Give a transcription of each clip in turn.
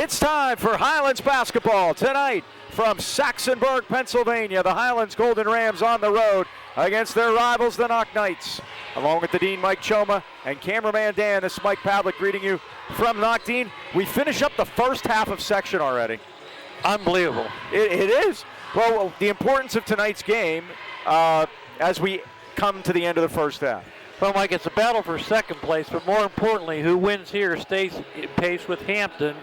It's time for Highlands basketball tonight from Saxonburg, Pennsylvania. The Highlands Golden Rams on the road against their rivals, the Knoch Knights. Along with the Dean, Mike Choma, and cameraman Dan, this is Mike Pavlik greeting you from Knoch. Dean, we finish up the first half of section already. Unbelievable. It is. Well, the importance of tonight's game as we come to the end of the first half. Well, Mike, it's a battle for second place, but more importantly, who wins here stays in pace with Hampton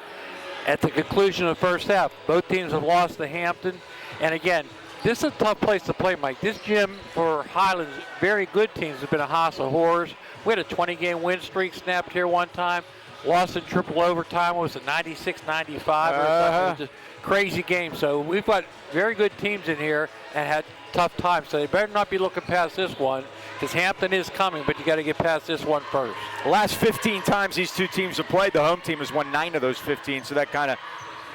at the conclusion of the first half. Both teams have lost to Hampton. And again, this is a tough place to play, Mike. This gym for Highlands, very good teams, have been a house of horrors. We had a 20-game win streak snapped here one time. Lost in triple overtime. Was it 96-95 or something? It was just a crazy game. So we've got very good teams in here and had tough times. So they better not be looking past this one, because Hampton is coming, but you got to get past this one first. The last 15 times these two teams have played, the home team has won 9 of those 15, so that kind of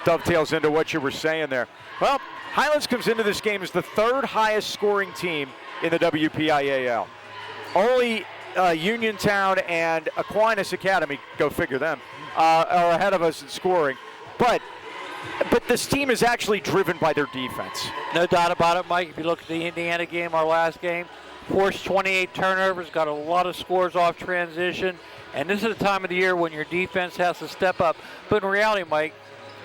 dovetails into what you were saying there. Well, Highlands comes into this game as the third highest scoring team in the WPIAL. Only Uniontown and Aquinas Academy, go figure them, are ahead of us in scoring. But this team is actually driven by their defense. No doubt about it, Mike. If you look at the Indiana game, our last game, forced 28 turnovers, got a lot of scores off transition. And this is the time of the year when your defense has to step up. But in reality, Mike,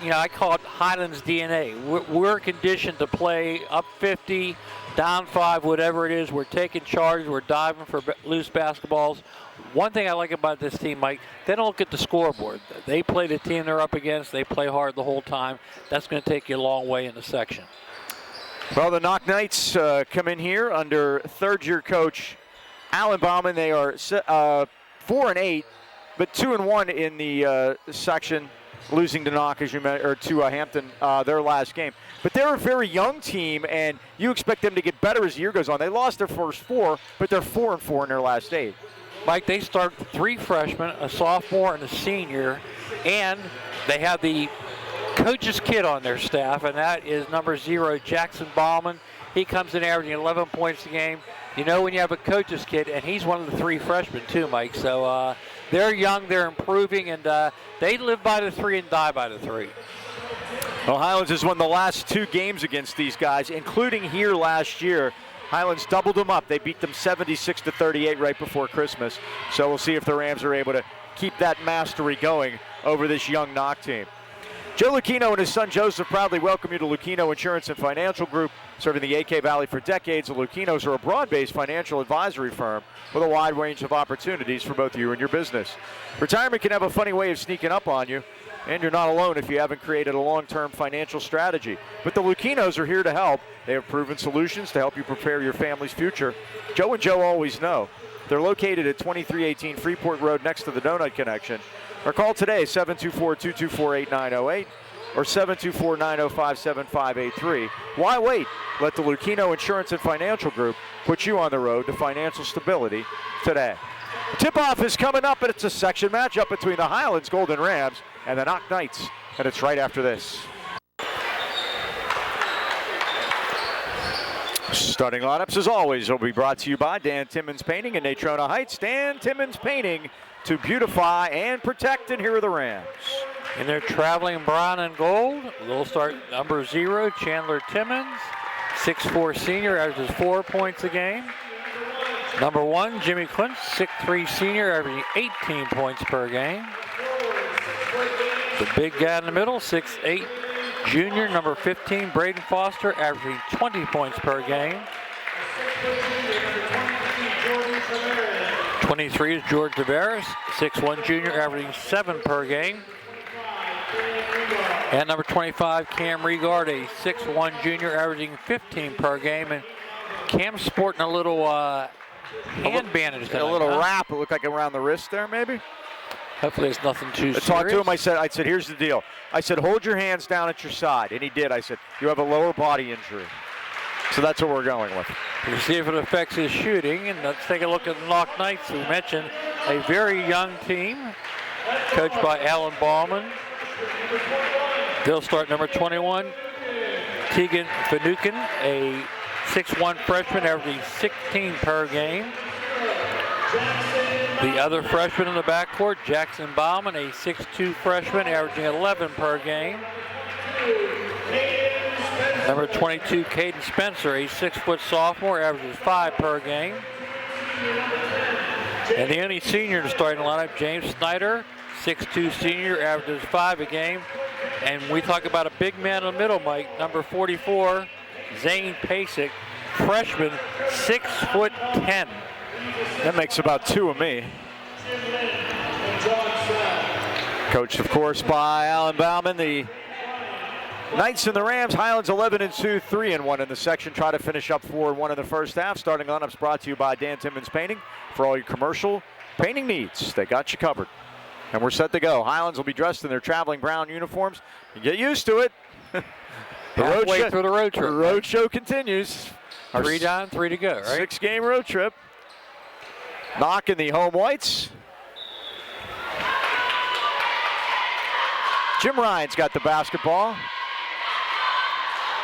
you know, I call it Highlands DNA. We're conditioned to play up 50, down 5, whatever it is. We're taking charge. We're diving for loose basketballs. One thing I like about this team, Mike, they don't look at the scoreboard. They play the team they're up against. They play hard the whole time. That's going to take you a long way in the section. Well, the Knoch Knights come in here under third-year coach Alan Bauman. They are 4-8, but 2-1 in the section, losing to Knoch, as you or to Hampton their last game. But they're a very young team, and you expect them to get better as the year goes on. They lost their first 4, but they're 4-4 in their last 8. Mike, they start 3 freshmen, a sophomore and a senior, and they have the coach's kid on their staff, and that is number 0, Jackson Bauman. He comes in averaging 11 points a game. You know when you have a coach's kid, and he's one of the 3 freshmen too, Mike. So they're young, they're improving, and they live by the 3 and die by the 3. Well, Highlands has won the last 2 games against these guys, including here last year. Highlands doubled them up. They beat them 76-38 right before Christmas. So we'll see if the Rams are able to keep that mastery going over this young Knoch team. Joe Lucchino and his son Joseph proudly welcome you to Lucchino Insurance and Financial Group. Serving the AK Valley for decades, the Lucchinos are a broad-based financial advisory firm with a wide range of opportunities for both you and your business. Retirement can have a funny way of sneaking up on you, and you're not alone if you haven't created a long-term financial strategy. But the Lucchinos are here to help. They have proven solutions to help you prepare your family's future. Joe and Joe always know. They're located at 2318 Freeport Road next to the Donut Connection. Or call today, 724-224-8908 or 724-905-7583. Why wait? Let the Lucchino Insurance and Financial Group put you on the road to financial stability today. Tip-off is coming up, and it's a section matchup between the Highlands Golden Rams and the Knoch Knights, and it's right after this. Starting lineups, as always, will be brought to you by Dan Timmons Painting in Natrona Heights. Dan Timmons Painting to beautify and protect, and here are the Rams. And they're traveling brown and gold. They'll start number 0, Chandler Timmons, 6'4" senior, averages 4 points a game. Number 1, Jimmy Quint, 6'3" senior, averaging 18 points per game. The big guy in the middle, 6'8", junior, number 15, Braden Foster, averaging 20 points per game. 23 is George Tavares, 6'1", junior, averaging 7 per game. And number 25, Cam Regard, a 6'1", junior, averaging 15 per game. And Cam's sporting a little hand bandage tonight. A little wrap, it looked like around the wrist there, maybe? Hopefully it's nothing too serious. I talked to him, I said, here's the deal. I said, hold your hands down at your side. And he did. I said, you have a lower body injury. So that's what we're going with. We'll see if it affects his shooting. And let's take a look at the Knoch Knights, who mentioned a very young team, coached by Alan Bauman. They'll start number 21, Tegan Finucane, a 6'1" freshman, averaging 16 per game. The other freshman in the backcourt, Jackson Bauman, a 6'2 freshman, averaging 11 per game. Number 22, Caden Spencer, a 6-foot sophomore, averages 5 per game. And the only senior in the starting lineup, James Snyder, 6'2 senior, averages 5 a game. And we talk about a big man in the middle, Mike, number 44, Zane Pasek, freshman, 6'10". That makes about 2 of me. Coached, of course, by Alan Bauman. The Knights and the Rams, Highlands 11-2, 3-1 in the section. Try to finish up 4-1 in the first half. Starting lineups brought to you by Dan Timmons Painting. For all your commercial painting needs, they got you covered. And we're set to go. Highlands will be dressed in their traveling brown uniforms. You get used to it. Halfway through the road trip. The road show continues. 3 down, 3 to go, right? 6-game road trip. Knoch in the home whites. Jim Ryan's got the basketball.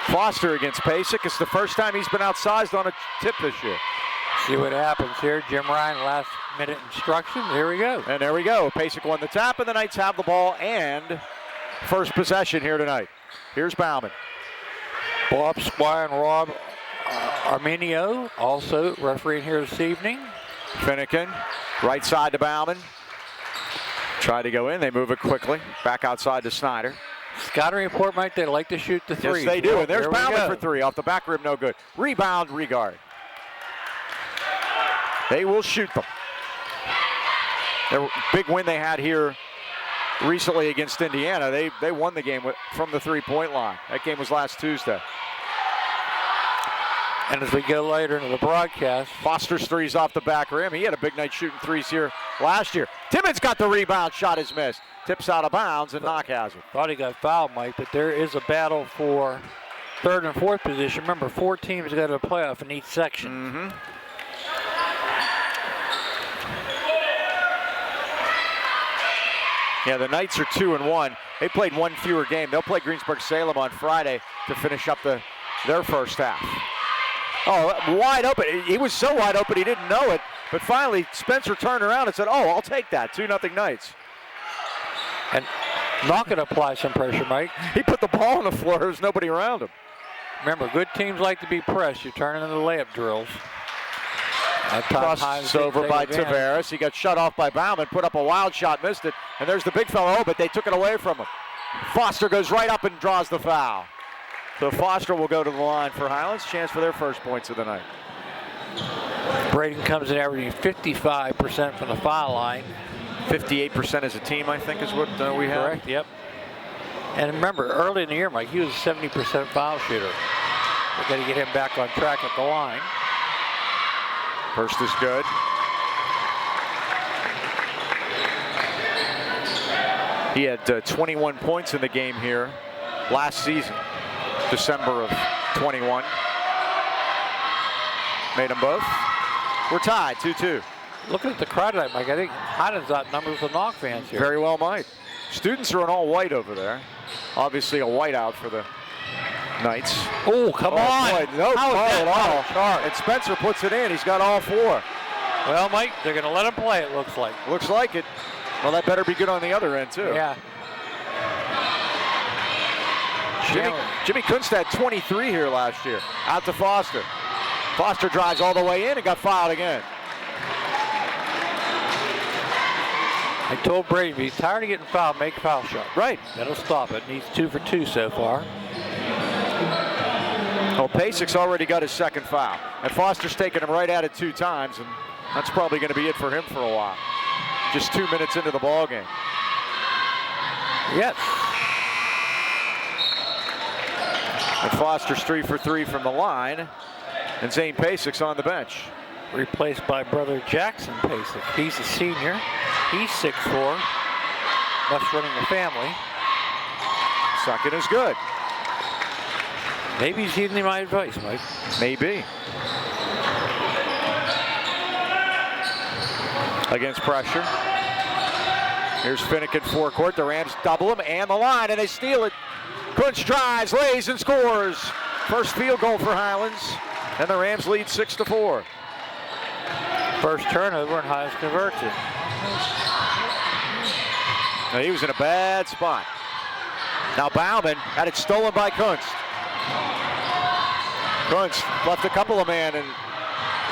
Foster against Pasek. It's the first time he's been outsized on a tip this year. See what happens here. Jim Ryan, last minute instruction. Here we go. And there we go. Pasek won the tap, and the Knights have the ball and first possession here tonight. Here's Bauman. Bob Squire and Rob Arminio also refereeing here this evening. Finnegan, right side to Bauman. Try to go in. They move it quickly. Back outside to Snyder. Scouting report, Mike, they like to shoot the three. Yes, they do. And there's there Bauman for 3. Off the back rim, no good. Rebound, Regard. They will shoot them. The big win they had here recently against Indiana. They won the game from the 3-point line. That game was last Tuesday. And as we go later into the broadcast, Foster's 3's off the back rim. He had a big night shooting 3s here last year. Timmons got the rebound. Shot is missed. Tips out of bounds, and Knoch has it. Thought he got fouled, Mike, but there is a battle for 3rd and 4th position. Remember, 4 teams go to the playoff in each section. Mm-hmm. Yeah, the Knights are 2-1. They played 1 fewer game. They'll play Greensburg-Salem on Friday to finish up their first half. Oh, wide open. He was so wide open he didn't know it. But finally, Spencer turned around and said, oh, I'll take that. 2-0 Knights. And not going to apply some pressure, Mike. He put the ball on the floor. There's nobody around him. Remember, good teams like to be pressed. You turn into the layup drills. Crossed over by Tavares. He got shut off by Bauman. Put up a wild shot, missed it. And there's the big fellow. Oh, but they took it away from him. Foster goes right up and draws the foul. So Foster will go to the line for Highlands. Chance for their first points of the night. Braden comes in averaging 55% from the foul line. 58% as a team, I think, is what we have. Correct, yep. And remember, early in the year, Mike, he was a 70% foul shooter. We've got to get him back on track at the line. First is good. He had 21 points in the game here last season, December of 21. Made them both. We're tied, 2-2. Looking at the crowd tonight, Mike, I think Highlands outnumbers the Knoch fans here. Very well might. Students are in all white over there. Obviously a whiteout for the Knights. Oh, come on. Boy, no call at all. And Spencer puts it in. He's got all 4. Well, Mike, they're going to let him play, it looks like. Looks like it. Well, that better be good on the other end, too. Yeah. Jimmy Kunst had 23 here last year. Out to Foster. Foster drives all the way in and got fouled again. I told Brady, if he's tired of getting fouled, make a foul shot. Right. That'll stop it. He's 2 for 2 so far. Well, Pasek's already got his second foul. And Foster's taken him right at it 2 times, and that's probably going to be it for him for a while. Just 2 minutes into the ball game. Yes. And Foster's 3 for 3 from the line. And Zane Pasek's on the bench. Replaced by brother Jackson Pasek. He's a senior. He's 6'4". Much running the family. Second is good. Maybe he's heeding my advice, Mike. Maybe. Against pressure. Here's Finnegan forecourt. The Rams double him and the line, and they steal it. Kunst drives, lays, and scores. First field goal for Highlands, and the Rams lead 6-4. First turnover, and Highlands converts it. Now, he was in a bad spot. Now Bauman had it stolen by Kunst. Kunst left a couple of men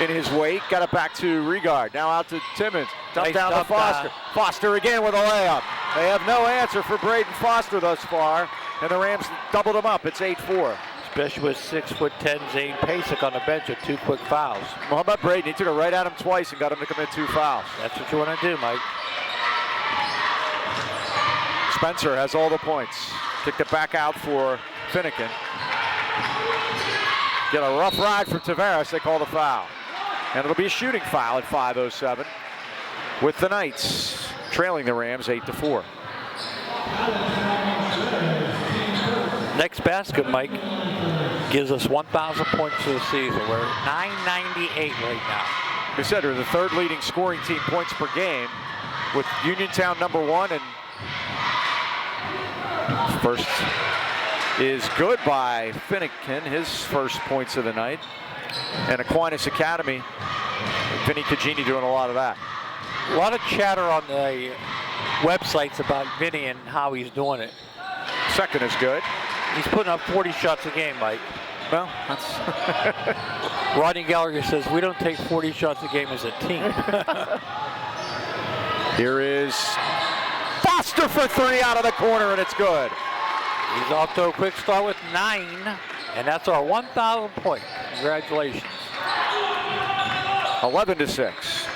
in his wake, got it back to Regard. Now out to Timmons, dump down to Foster. Foster again with a layup. They have no answer for Braden Foster thus far, and the Rams doubled him up. It's 8-4. Especially with 6'10" Zane Pasek on the bench with 2 quick fouls. Well, how about Braden? He took it right at him twice and got him to commit 2 fouls. That's what you want to do, Mike. Spencer has all the points. Kicked it back out for Finnegan. Get a rough ride for Tavares. They call the foul. And it'll be a shooting foul at 5:07 with the Knights trailing the Rams 8-4. Next basket, Mike, gives us 1,000 points for the season. We're at 998 right now. We said they're the third leading scoring team points per game, with Uniontown #1, and first is good by Finnegan, his first points of the night. And Aquinas Academy, Vinny Cagini doing a lot of that. A lot of chatter on the websites about Vinny and how he's doing it. Second is good. He's putting up 40 shots a game, Mike. Well, that's... Rodney Gallagher says we don't take 40 shots a game as a team. Here is Foster for 3 out of the corner, and it's good. He's off to a quick start with 9, and that's our 1,000 point. Congratulations. 11-6.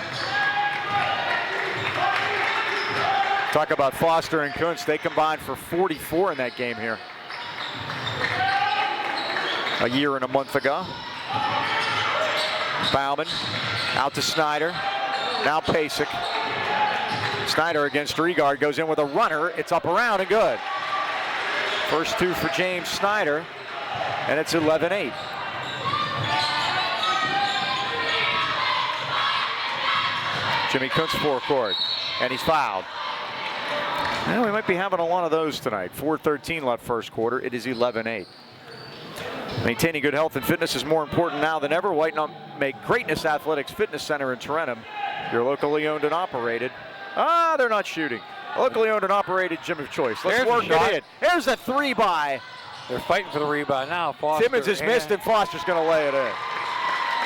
Talk about Foster and Kunst. They combined for 44 in that game here a year and a month ago. Bauman out to Snyder. Now Pasek. Snyder against Regard, goes in with a runner. It's up around and good. First 2 for James Snyder, and it's 11-8. Jimmy Kunst forecourt, and he's fouled. Well, we might be having a lot of those tonight. 4:13 left first quarter. It is 11-8. Maintaining good health and fitness is more important now than ever. Why not make Greatness Athletics Fitness Center in Tarentum your locally owned and operated? They're not shooting. Locally owned and operated gym of choice. Let's work it in. Here's a 3 by. They're fighting for the rebound now. Foster Timmons has missed, and Foster's going to lay it in.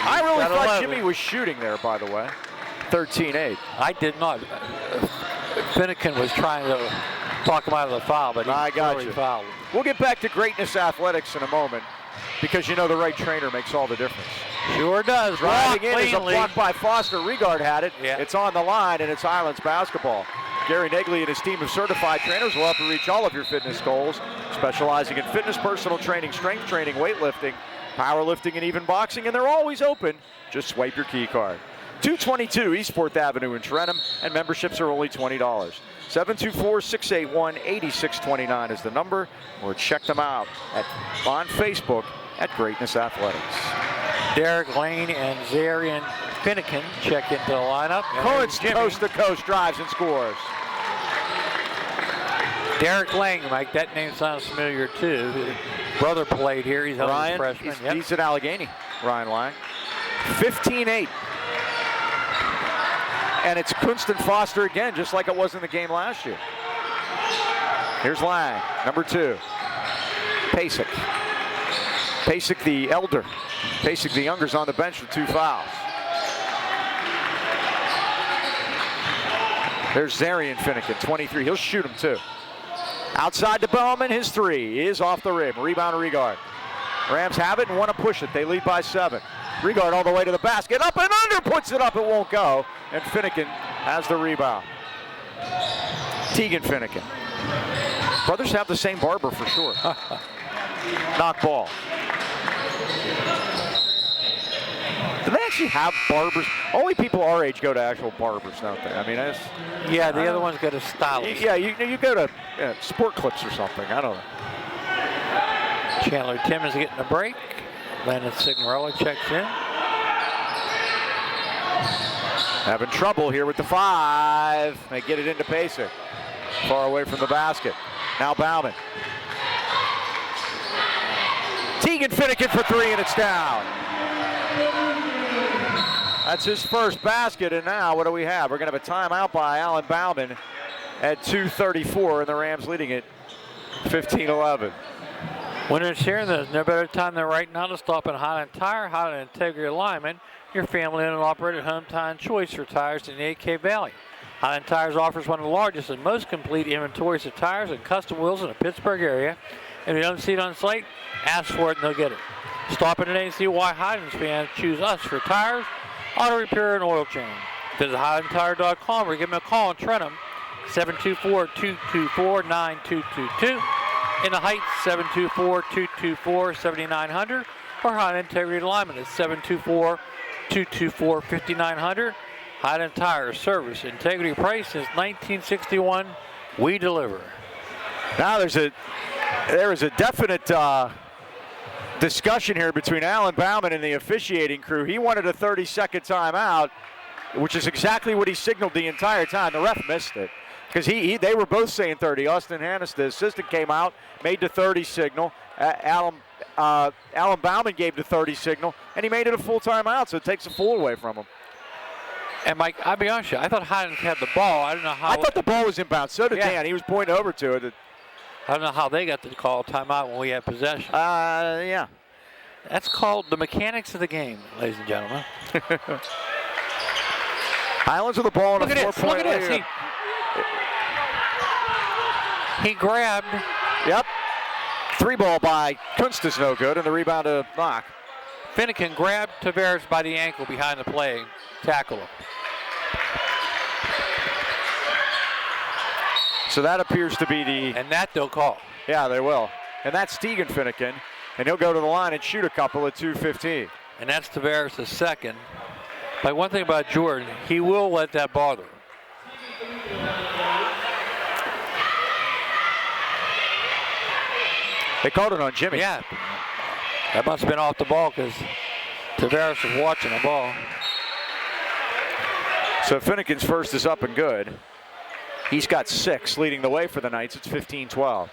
I really thought 11. Jimmy was shooting there, by the way. 13-8. I did not. Finnegan was trying to talk him out of the foul, but he clearly fouled. We'll get back to Greatness Athletics in a moment, because you know the right trainer makes all the difference. Sure does. Driving in is a block by Foster. Regard had it. Yeah. It's on the line, and it's Highlands basketball. Gary Negley and his team of certified trainers will help you reach all of your fitness goals, specializing in fitness, personal training, strength training, weightlifting, powerlifting, and even boxing, and they're always open. Just swipe your key card. 222 East 4th Avenue in Tarentum, and memberships are only $20. 724-681-8629 is the number, or check them out on Facebook at Greatness Athletics. Derek Lane and Zarian Finnegan check into the lineup. Cohen's coast to coast drives and scores. Derek Lane, Mike, that name sounds familiar too. His brother played here. He's a freshman. He's at Allegheny, Ryan Lang. 15-8. And it's Kunst and Foster again, just like it was in the game last year. Here's Lang, number 2. Pasek. Pasek the elder. Pasek the younger's on the bench with 2 fouls. There's Zarian Finnegan, 23. He'll shoot him too. Outside to Bowman, his 3 is off the rim. Rebound to Regard. Rams have it and want to push it. They lead by 7. Regard all the way to the basket. Up and under, puts it up, it won't go. And Finnegan has the rebound. Tegan Finnegan. Brothers have the same barber for sure. Knock ball. Do they actually have barbers? Only people our age go to actual barbers, don't they? I mean, yeah, the other one's got a stylist. Yeah, you go to Sport Clips or something. I don't know. Chandler Timmons getting a break. Landon Signorella checks in. Having trouble here with the 5. They get it into Pasek. Far away from the basket. Now Bauman. Tegan Finnegan for 3, and it's down. That's his first basket, and now what do we have? We're going to have a timeout by Alan Bauman at 2:34, and the Rams leading it 15-11. When it's here, there's no better time than right now to stop at Highland Tire, Highland Integrity Alignment, your family-owned and operated hometown choice for tires in the AK Valley. Highland Tires offers one of the largest and most complete inventories of tires and custom wheels in the Pittsburgh area. If you don't see it on site, ask for it and they'll get it. Stop in today and see why Highlands fans choose us for tires, auto repair, and oil change. Visit HighlandTire.com or give them a call in Trenton, 724-224-9222. In the Heights, 724-224-7900. Or Highland Integrity Alignment at 724-224-5900. Highland Tire service integrity price since 1961. We deliver. Now there is a definite discussion here between Alan Bauman and the officiating crew. He wanted a 30-second timeout, which is exactly what he signaled the entire time. The ref missed it because they were both saying 30. Austin Hannes, the assistant, came out, made the 30 signal. Alan Bauman gave the 30 signal, and he made it a full timeout, so it takes a full away from him. And Mike, I'll be honest with you, I thought Highlands had the ball. I don't know how. I thought the ball was inbound. So did Dan. He was pointing over to it. I don't know how they got the call timeout when we had possession. Yeah. That's called the mechanics of the game, ladies and gentlemen. Highlands with the ball in a 4-point lead. Look at this. He grabbed. Yep. 3-ball by Kunst is no good, and the rebound to Knoch. Finnegan grabbed Tavares by the ankle behind the play, tackle him. So that appears to be And that they'll call. Yeah, they will. And that's Stegan Finnegan, and he'll go to the line and shoot a couple at 2:15. And that's Tavares' second. But one thing about Jordan, he will let that bother him. They called it on Jimmy. Yeah. That must have been off the ball because Tavares was watching the ball. So Finnegan's first is up and good. He's got 6, leading the way for the Knights. It's 15-12.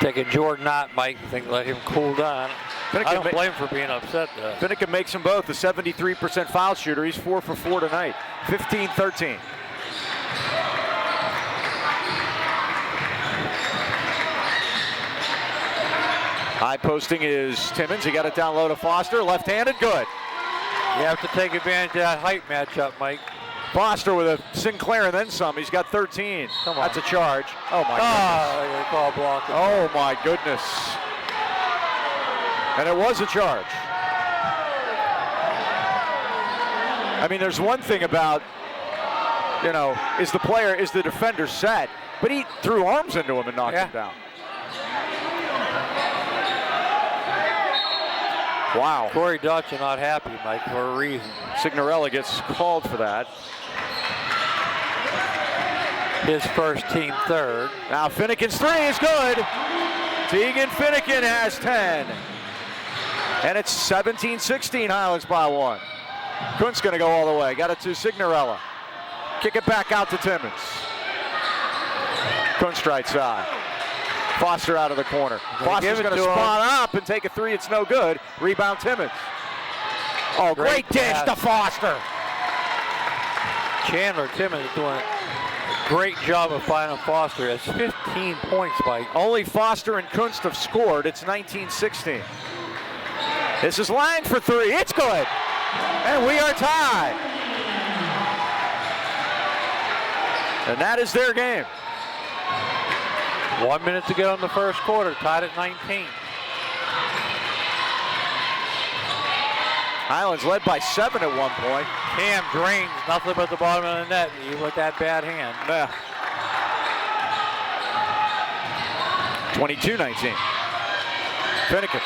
Taking Jordan out, Mike, let him cool down. I don't blame him for being upset, though. Finnegan makes them both a 73% foul shooter. He's 4 for 4 tonight. 15-13. High posting is Timmons. He got it down low to Foster. Left-handed, good. You have to take advantage of that height matchup, Mike. Foster with a Sinclair and then some. He's got 13. Come on. That's a charge. Oh, my goodness. They call block. Oh, my goodness. And it was a charge. I mean, there's one thing about, is the defender set? But he threw arms into him and knocked him down. Wow. Corey Dutch are not happy, Mike, for a reason. Signorella gets called for that. His first, team third. Now Finnegan's 3 is good. Tegan Finnegan has 10. And it's 17-16, Highlands by 1. Kunst's going to go all the way. Got it to Signorella. Kick it back out to Timmons. Kunst right side. Foster out of the corner. Foster's going to spot up and take a 3. It's no good. Rebound Timmons. Oh, great dish to Foster. Chandler Timmons doing a great job of finding Foster. It's 15 points, Mike. Only Foster and Kunst have scored. It's 19-16. This is Lang for 3. It's good. And we are tied. And that is their game. 1 minute to go in the first quarter, tied at 19. Highlands led by 7 at one point. Cam drains nothing but the bottom of the net with that bad hand. Yeah. 22-19. Finnegan.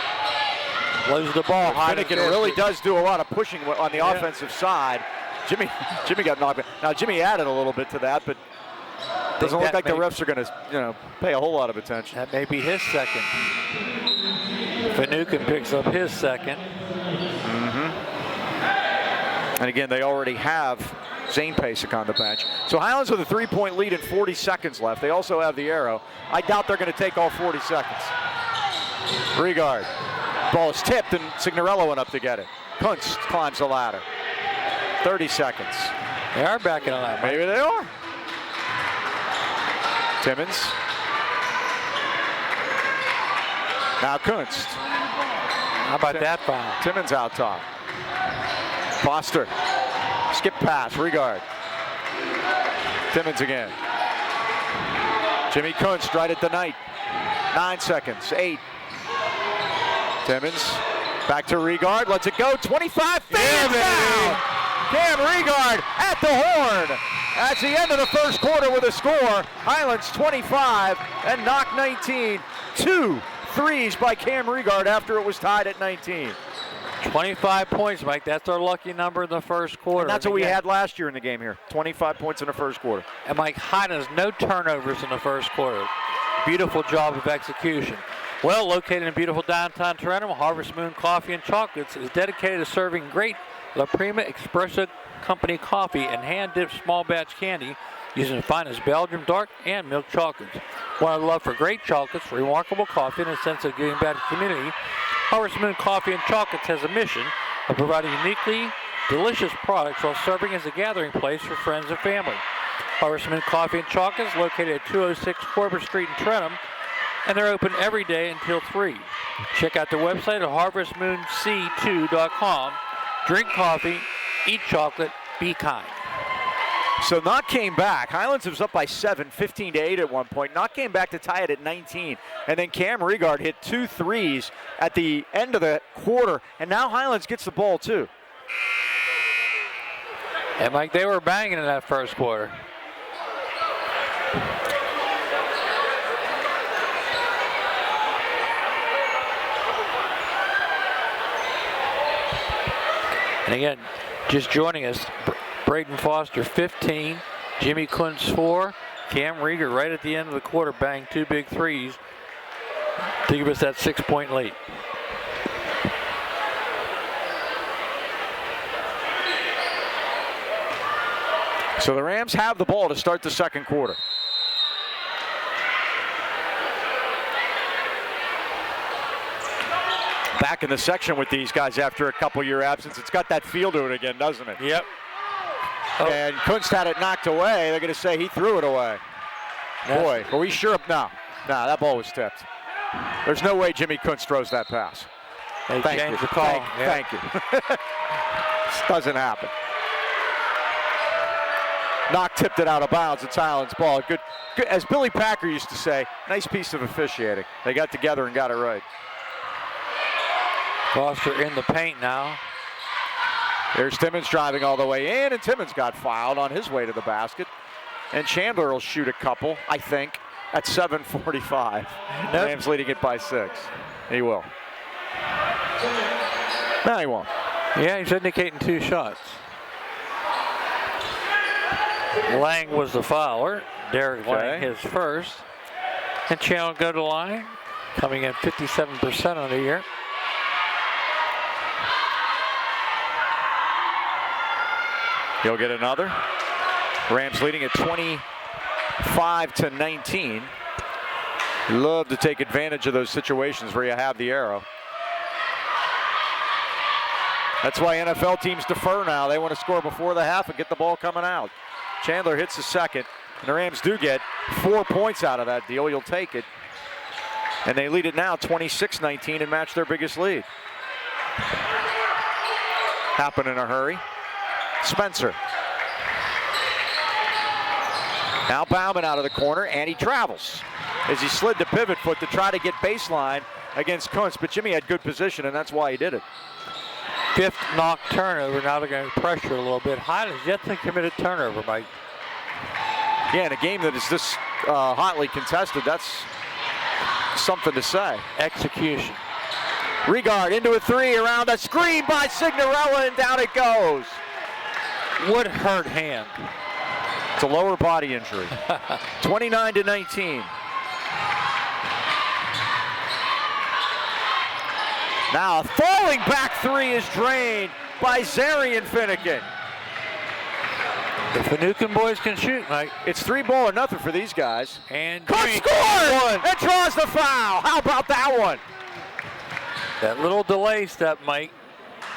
Loses the ball. Finnegan really does do a lot of pushing on the offensive side. Jimmy got knocked out. Now Jimmy added a little bit to that, but doesn't look like the refs are going to, pay a whole lot of attention. That may be his second. Finucane picks up his second. And again, they already have Zane Pasek on the bench. So Highlands with a 3-point lead and 40 seconds left. They also have the arrow. I doubt they're going to take all 40 seconds. Regard. Ball is tipped and Signorello went up to get it. Kunst climbs the ladder. 30 seconds. They are back in the ladder. Maybe they are. Timmons. Now Kunst. How about that foul? Timmons out top. Foster. Skip pass. Regard. Timmons again. Jimmy Kunst right at the night. 9 seconds. 8. Timmons. Back to Regard. Lets it go. 25. Down. Cam Regard at the horn. That's the end of the first quarter with a score. Highlands 25 and Knoch 19. 2 threes by Cam Regard after it was tied at 19. 25 points, Mike. That's our lucky number in the first quarter. And that's what we had last year in the game here. 25 points in the first quarter. And Mike, Highlands, no turnovers in the first quarter. Beautiful job of execution. Well, located in beautiful downtown Toronto, Harvest Moon Coffee and Chocolates is dedicated to serving great La Prima Espresso Company coffee and hand-dipped small batch candy using the finest Belgian dark and milk chocolates. One of the love for great chocolates, remarkable coffee, and a sense of giving back to the community, Harvest Moon Coffee and Chocolates has a mission of providing uniquely delicious products while serving as a gathering place for friends and family. Harvest Moon Coffee and Chocolates located at 206 Corbett Street in Trentham, and they're open every day until 3. Check out their website at harvestmoonc2.com. Drink coffee, eat chocolate, be kind. So Knoch came back. Highlands was up by 7, 15-8 at one point. Knoch came back to tie it at 19. And then Cam Regard hit 2 threes at the end of the quarter. And now Highlands gets the ball too. And Mike, they were banging in that first quarter. And again, just joining us, Braden Foster 15, Jimmy Kunst 4, Cam Rieger right at the end of the quarter banged 2 big threes to give us that 6-point lead. So the Rams have the ball to start the second quarter. Back in the section with these guys after a couple-year absence. It's got that feel to it again, doesn't it? Yep. Oh. And Kunst had it knocked away. They're going to say he threw it away. Boy, are we sure? No, that ball was tipped. There's no way Jimmy Kunst throws that pass. They changed the call. Thank you. This doesn't happen. Knoch tipped it out of bounds. It's Highlands ball. Good, as Billy Packer used to say, nice piece of officiating. They got together and got it right. Foster in the paint now. There's Timmons driving all the way in, and Timmons got fouled on his way to the basket. And Chandler will shoot a couple, I think, at 7:45. Nope. Rams leading it by 6. He will. No, he won't. Yeah, he's indicating 2 shots. Lang was the fouler. Derek Lang his first. And Chandler go to the line, coming in 57% on the year. He'll get another. Rams leading at 25-19. Love to take advantage of those situations where you have the arrow. That's why NFL teams defer now. They want to score before the half and get the ball coming out. Chandler hits the second, and the Rams do get 4 points out of that deal. You'll take it. And they lead it now 26-19 and match their biggest lead. Happen in a hurry. Spencer. Now Bauman out of the corner, and he travels as he slid the pivot foot to try to get baseline against Kunst, but Jimmy had good position, and that's why he did it. 5th Knoch turnover. Now they're going to pressure a little bit. Highlands yet to commit a turnover, Mike. Yeah, in a game that is this hotly contested, that's something to say. Execution. Regard into a 3 around a screen by Signorello, and down it goes. Would hurt hand. It's a lower body injury. 29-19. Now a falling back 3 is drained by Zarian Finnegan. The Finucane boys can shoot, Mike. It's 3 ball or nothing for these guys. And scored! And draws the foul. How about that one? That little delay step, Mike,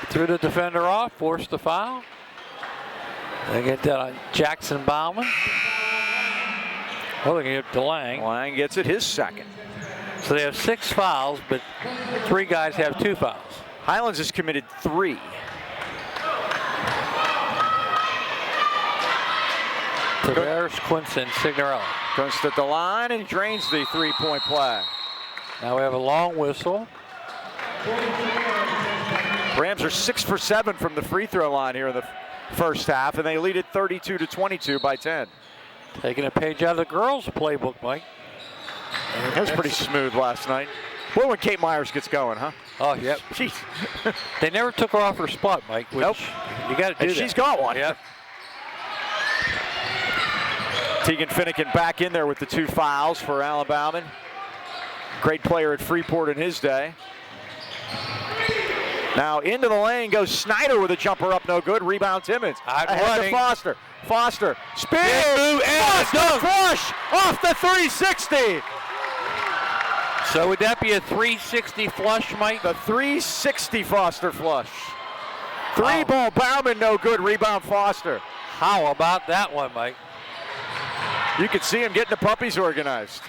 threw the defender off, forced the foul. They get that on Jackson Bauman. Oh, they get to Lang. Lang gets it, his second. So they have 6 fouls, but 3 guys have 2 fouls. Highlands has committed 3. Tavares, Quinson, Signorella. Goes to the line and drains the 3-point play. Now we have a long whistle. Rams are 6 for 7 from the free throw line here in the first half, and they lead it 32-22 by 10. Taking a page out of the girls' playbook, Mike. That was pretty smooth last night. Boy, when Kate Myers gets going, huh? Oh, yep. Jeez. They never took her off her spot, Mike. Which Nope. You got to do and that. She's got one. Yep. Tegan Finucane back in there with the 2 fouls for Alan Bauman. Great player at Freeport in his day. Now into the lane goes Snyder with a jumper up, no good. Rebound Timmons. Ahead to Foster. Foster spin. Foster flush off the 360. So would that be a 360 flush, Mike? The 360 Foster flush. 3 ball Bauman, no good. Rebound Foster. How about that one, Mike? You could see him getting the puppies organized.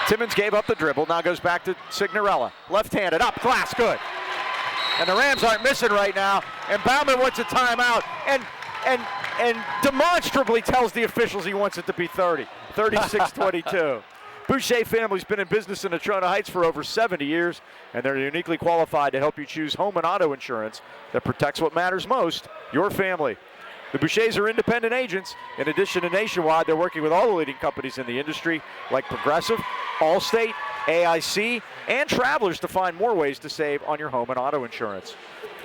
Timmons gave up the dribble, now goes back to Signorella. Left-handed, up, glass, good. And the Rams aren't missing right now, and Bauman wants a timeout, and demonstrably tells the officials he wants it to be 30. 36-22. Boucher family's been in business in Natrona Heights for over 70 years, and they're uniquely qualified to help you choose home and auto insurance that protects what matters most, your family. The Bouchers are independent agents. In addition to Nationwide, they're working with all the leading companies in the industry like Progressive, Allstate, AIC, and Travelers to find more ways to save on your home and auto insurance.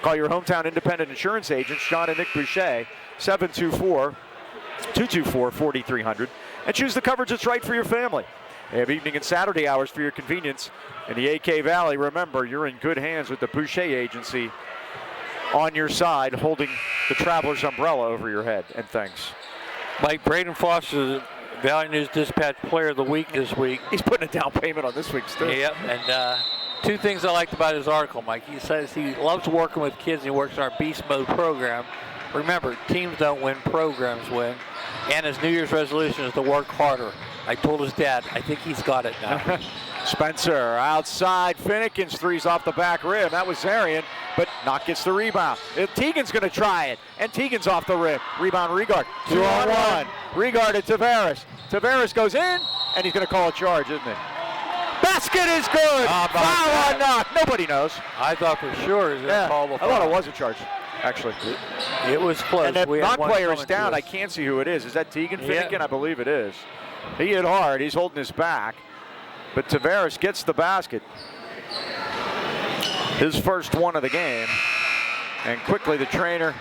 Call your hometown independent insurance agents, John and Nick Boucher, 724-224-4300, and choose the coverage that's right for your family. They have evening and Saturday hours for your convenience. In the AK Valley, remember, you're in good hands with the Boucher Agency on your side, holding the Travelers umbrella over your head, and thanks. Mike, Braden Foster, the Valley News Dispatch Player of the Week this week. He's putting a down payment on this week's too. Yep, and 2 things I liked about his article, Mike. He says he loves working with kids, and he works in our Beast Mode program. Remember, teams don't win, programs win. And his New Year's resolution is to work harder. I told his dad, I think he's got it now. Spencer outside. Finucane's 3's off the back rim. That was Zarian, but Knoch gets the rebound. Tegan's going to try it, and Tegan's off the rim. Rebound, Regard. 2-on-1. Regard to Tavares. Tavares goes in, and he's going to call a charge, isn't he? Basket is good. Foul on Knoch. Nobody knows. I thought for sure he was going to call the foul. I thought it was a charge, actually. It was close. And the Knoch player is down. I can't see who it is. Is that Tegan Finucane? I believe it is. He hit hard. He's holding his back. But Tavares gets the basket. His first one of the game. And quickly the trainer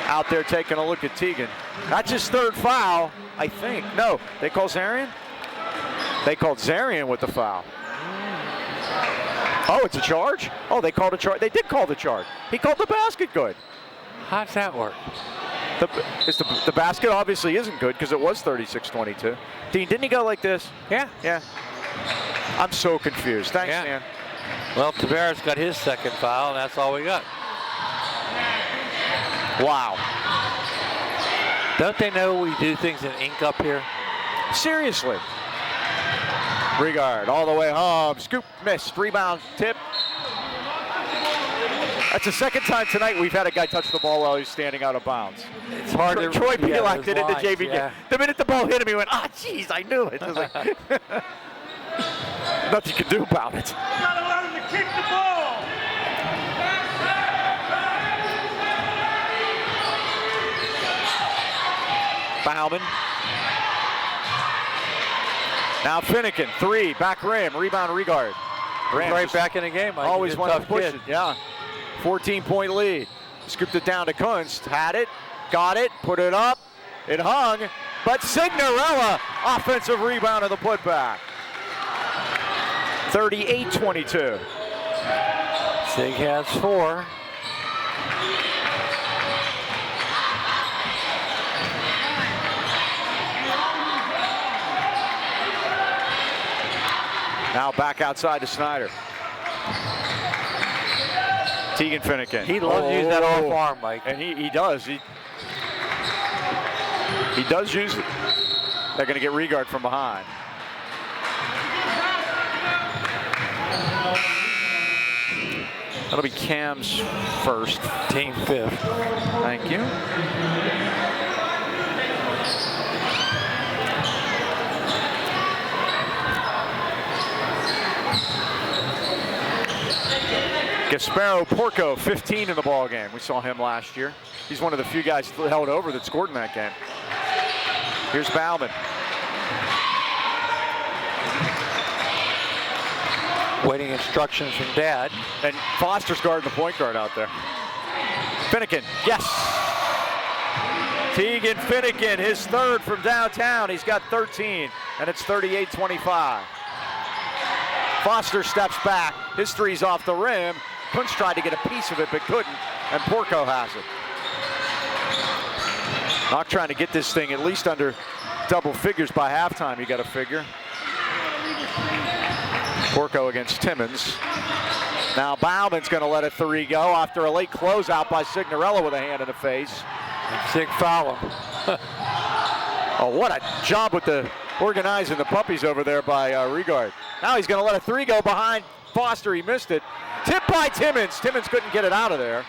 out there taking a look at Tegan. That's his 3rd foul, I think. No, they call Zarian? They called Zarian with the foul. Oh, it's a charge? Oh, they called a charge. They did call the charge. He called the basket good. How does that work? The basket obviously isn't good because it was 36-22. Dean, didn't he go like this? Yeah. Yeah. I'm so confused. Thanks, man. Well, Tavares got his 2nd foul, and that's all we got. Wow. Don't they know we do things in ink up here? Seriously. Regard all the way home. Scoop, missed. Rebound, tip. That's the 2nd time tonight we've had a guy touch the ball while he's standing out of bounds. It's hard to... Troy Pelak did it in the JV game. Yeah. The minute the ball hit him, he went, jeez, I knew it. It was like, nothing you can do about it. You gotta learn to kick the ball. Bauman. Now Finucane, 3, back rim, rebound, Regard. Right back in the game. Always wanted to push it, yeah. 14-point lead. Scooped it down to Kunst, had it, got it, put it up, it hung, but Signorella, offensive rebound of the putback. 38-22. Sig has 4. Now back outside to Snyder. Tegan Finnegan. He loves to use that off arm, Mike. And he does. He does use it. They're going to get Regard from behind. That'll be Cam's first. Team fifth. Thank you. Gasparo Porco, 15 in the ball game. We saw him last year. He's one of the few guys held over that scored in that game. Here's Bauman. Waiting instructions from Dad. And Foster's guarding the point guard out there. Finnegan, yes. Tegan Finnegan, his third from downtown. He's got 13, and it's 38-25. Foster steps back. His three's off the rim. Kuntz tried to get a piece of it, but couldn't, and Porco has it. Knoch trying to get this thing at least under double figures by halftime, you got to figure. Porco against Timmons. Now Bauman's going to let a three go after a late closeout by Signorella with a hand in the face. And Sig foul him. Oh, what a job with the organizing the puppies over there by Regard. Now he's going to let a three go behind Foster. He missed it. Tipped by Timmons. Timmons couldn't get it out of there.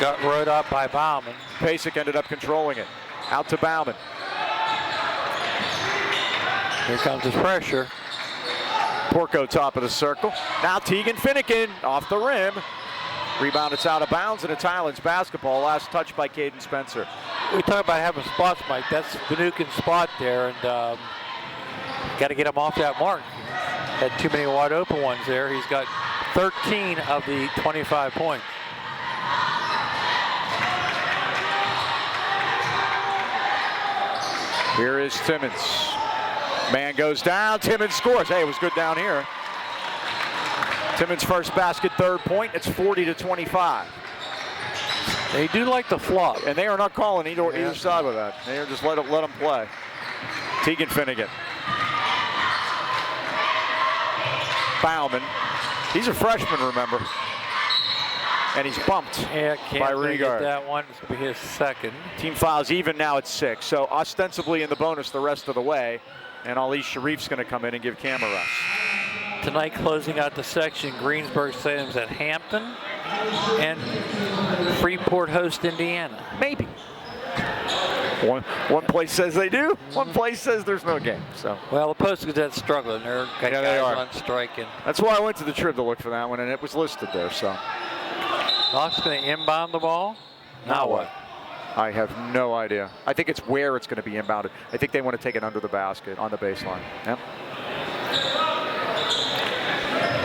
Got rode up by Bauman. Pasek ended up controlling it. Out to Bauman. Here comes his pressure. Porco top of the circle. Now Tegan Finnegan off the rim. Rebound, it's out of bounds, and it's Highlands basketball. Last touch by Caden Spencer. We talk about having spots, Mike. That's Finucane's spot there, and got to get him off that mark. Had too many wide open ones there. He's got 13 of the 25 points. Here is Timmons. Man goes down. Timmons scores. Hey, it was good down here. Timmons' first basket, third point. It's 40-25. They do like the flop. And they are not calling either side with that. They are just let them play. Tegan Finnegan. Bauman. He's a freshman, remember. And he's bumped by Regard. That one. It's going to be his second. Team fouls even now at 6. So ostensibly in the bonus the rest of the way. And Ali Sharif's going to come in and give Cam a rest. Tonight, closing out the section, Greensburg Salem's at Hampton and Freeport host Indiana. Maybe. One place says they do. One place says there's no game. So. Well, the Post-Gazette's struggling. They're got guys on strike. And that's why I went to the Trib to look for that one, and it was listed there. So. Knoch's going to inbound the ball. Now what? I have no idea. I think it's where it's going to be inbounded. I think they want to take it under the basket on the baseline. Yep.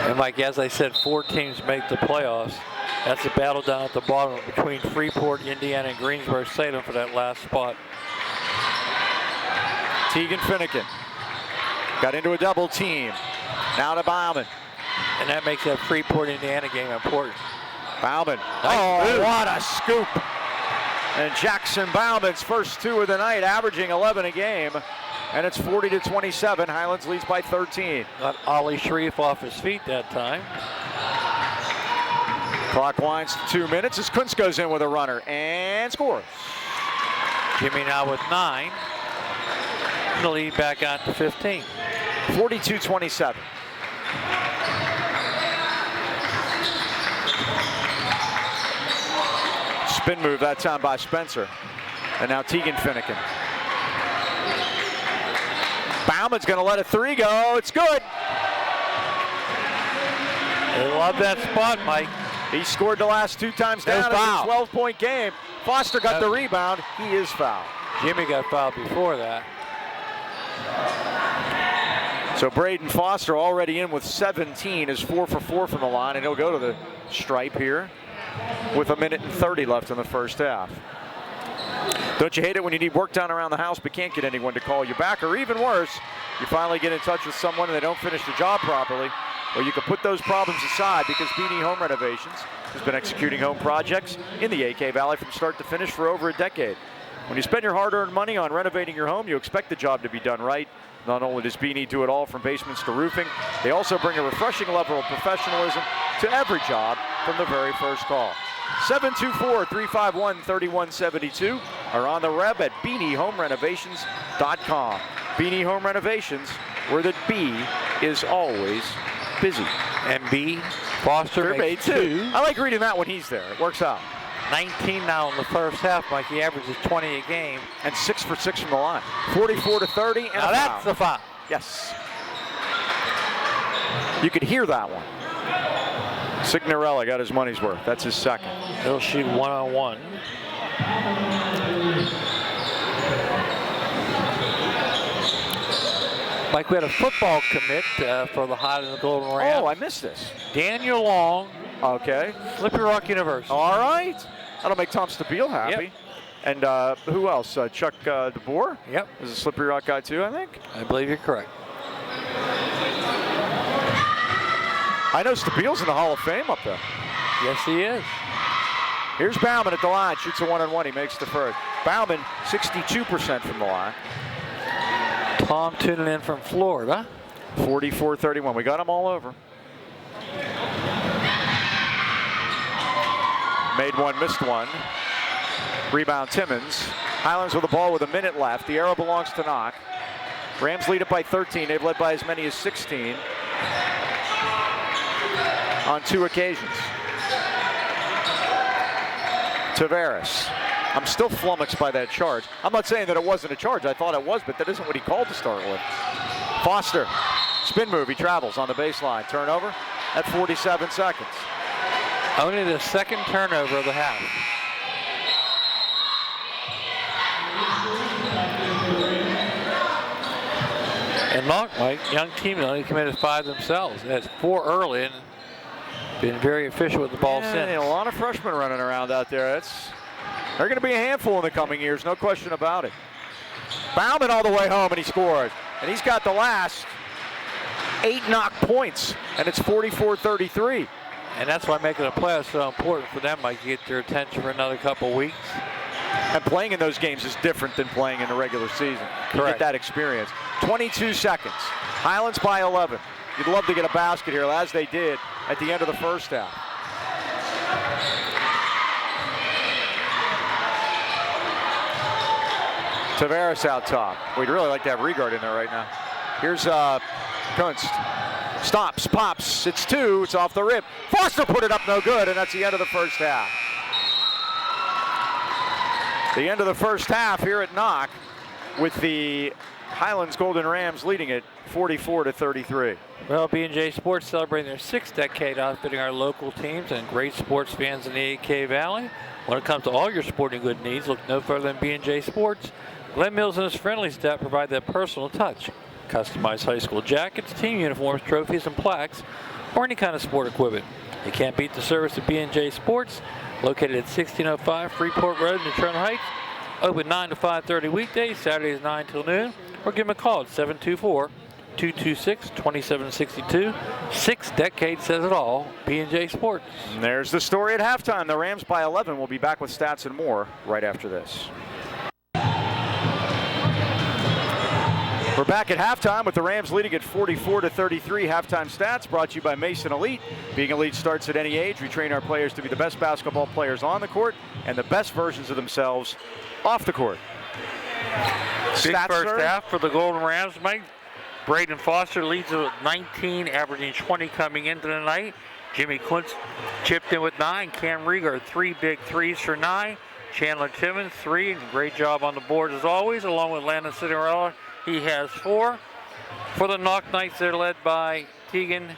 And Mike, as I said, 4 teams make the playoffs. That's a battle down at the bottom between Freeport, Indiana, and Greensburg Salem for that last spot. Tegan Finnegan got into a double team. Now to Bauman. And that makes that Freeport, Indiana game important. Bauman. Oh, what a scoop. And Jackson Bauman's first 2 of the night, averaging 11 a game. And it's 40-27. Highlands leads by 13. Got Ali Sharif off his feet that time. Clock winds to 2 minutes as Kuntz goes in with a runner and scores. Jimmy now with 9. The lead back out to 15. 42-27. Spin move that time by Spencer. And now Tegan Finnegan. Bauman's going to let a 3 go. It's good. They love that spot, Mike. He scored the last 2 times down in a 12-point game. Foster got the rebound. He is fouled. Jimmy got fouled before that. So Braden Foster already in with 17 is 4 for 4 from the line, and he'll go to the stripe here with 1:30 left in the first half. Don't you hate it when you need work done around the house but can't get anyone to call you back? Or even worse, you finally get in touch with someone and they don't finish the job properly? Well, you can put those problems aside because BD Home Renovations has been executing home projects in the AK Valley from start to finish for over a decade. When you spend your hard-earned money on renovating your home, you expect the job to be done right. Not only does Beanie do it all from basements to roofing, they also bring a refreshing level of professionalism to every job from the very first call. 724-351-3172 or on the web at beaniehomerenovations.com. Beanie Home Renovations, where the B is always busy. And B, Foster makes 2. I like reading that when he's there. It works out. 19 now in the first half, Mike. He averages 20 a game. And 6 for 6 from the line. 44-30 and now a that's foul. the foul. Yes. You could hear that one. Signorella got his money's worth. That's his second. He'll shoot 1-on-1. Mike, we had a football commit for the Highlands and the Golden Rams. Oh, I missed this. Daniel Long, Okay. Slippery Rock University. All right. That'll make Tom Stabile happy. Yep. And who else? Chuck DeBoer? Yep. Is a Slippery Rock guy too, I think? I believe you're correct. I know Stabile's in the Hall of Fame up there. Yes, he is. Here's Bauman at the line. Shoots a 1-on-1. He makes the first. Bauman, 62% from the line. Tom tuning in from Florida. 44-31. We got them all over. Made one, missed one. Rebound Timmons. Highlands with the ball with a minute left. The arrow belongs to Knoch. Rams lead it by 13. They've led by as many as 16 on 2 occasions. Tavares. I'm still flummoxed by that charge. I'm not saying that it wasn't a charge. I thought it was, but that isn't what he called to start with. Foster. Spin move. He travels on the baseline. Turnover at 47 seconds. Only the second turnover of the half. And Knoch, Mike, young team, only committed 5 themselves. That's 4 early and been very efficient with the ball since. A lot of freshmen running around out there. They're going to be a handful in the coming years, no question about it. Bauman all the way home, and he scores. And he's got the last 8 Knoch points, and it's 44-33. And that's why making a play is so important for them, Mike. You get their attention for another couple weeks. And playing in those games is different than playing in the regular season. You Correct. get that experience. 22 seconds. Highlands by 11. You'd love to get a basket here, as they did at the end of the first half. Tavares out top. We'd really like to have Regard in there right now. Here's Kunst. Stops, pops. It's 2. It's off the rip. Foster put it up, no good, and that's the end of the first half. The end of the first half here at Knoch, with the Highlands Golden Rams leading it 44-33. Well, B&J Sports celebrating their 6th decade outfitting our local teams and great sports fans in the AK Valley. When it comes to all your sporting good needs, look no further than B&J Sports. Glenn Mills and his friendly staff provide that personal touch. Customized high school jackets, team uniforms, trophies, and plaques, or any kind of sport equipment. You can't beat the service of B&J Sports, located at 1605 Freeport Road in Detroit Heights. Open 9 to 5:30 weekdays, Saturdays 9 till noon, or give them a call at 724-226-2762. 6 decades says it all, B&J Sports. And there's the story at halftime. The Rams by 11. We'll be back with stats and more right after this. We're back at halftime with the Rams leading at 44-33. Halftime stats brought to you by Mason Elite. Being elite starts at any age. We train our players to be the best basketball players on the court and the best versions of themselves off the court. Big Stats, first sir? half for the Golden Rams, Mike. Braden Foster leads with 19, averaging 20 coming into the night. Jimmy Quintz chipped in with 9. Cam Rieger, 3 big threes for 9. Chandler Timmons, 3. And great job on the board as always, along with Landon Cinderella. He has 4. For the Knoch Knights, they're led by Tegan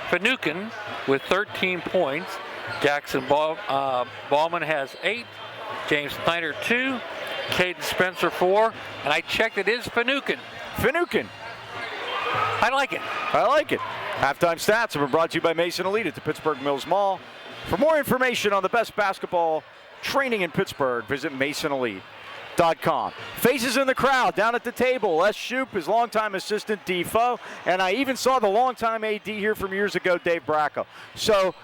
Finucane with 13 points. Jackson Ballman has 8. James Snyder 2. Caden Spencer 4. And I checked, it is Finucane. Finucane. I like it. I like it. Halftime stats have been brought to you by Mason Elite at the Pittsburgh Mills Mall. For more information on the best basketball training in Pittsburgh, visit MasonElite.com. Faces in the crowd down at the table. Les Shoup, his longtime assistant, Defoe, and I even saw the longtime AD here from years ago, Dave Bracco. So,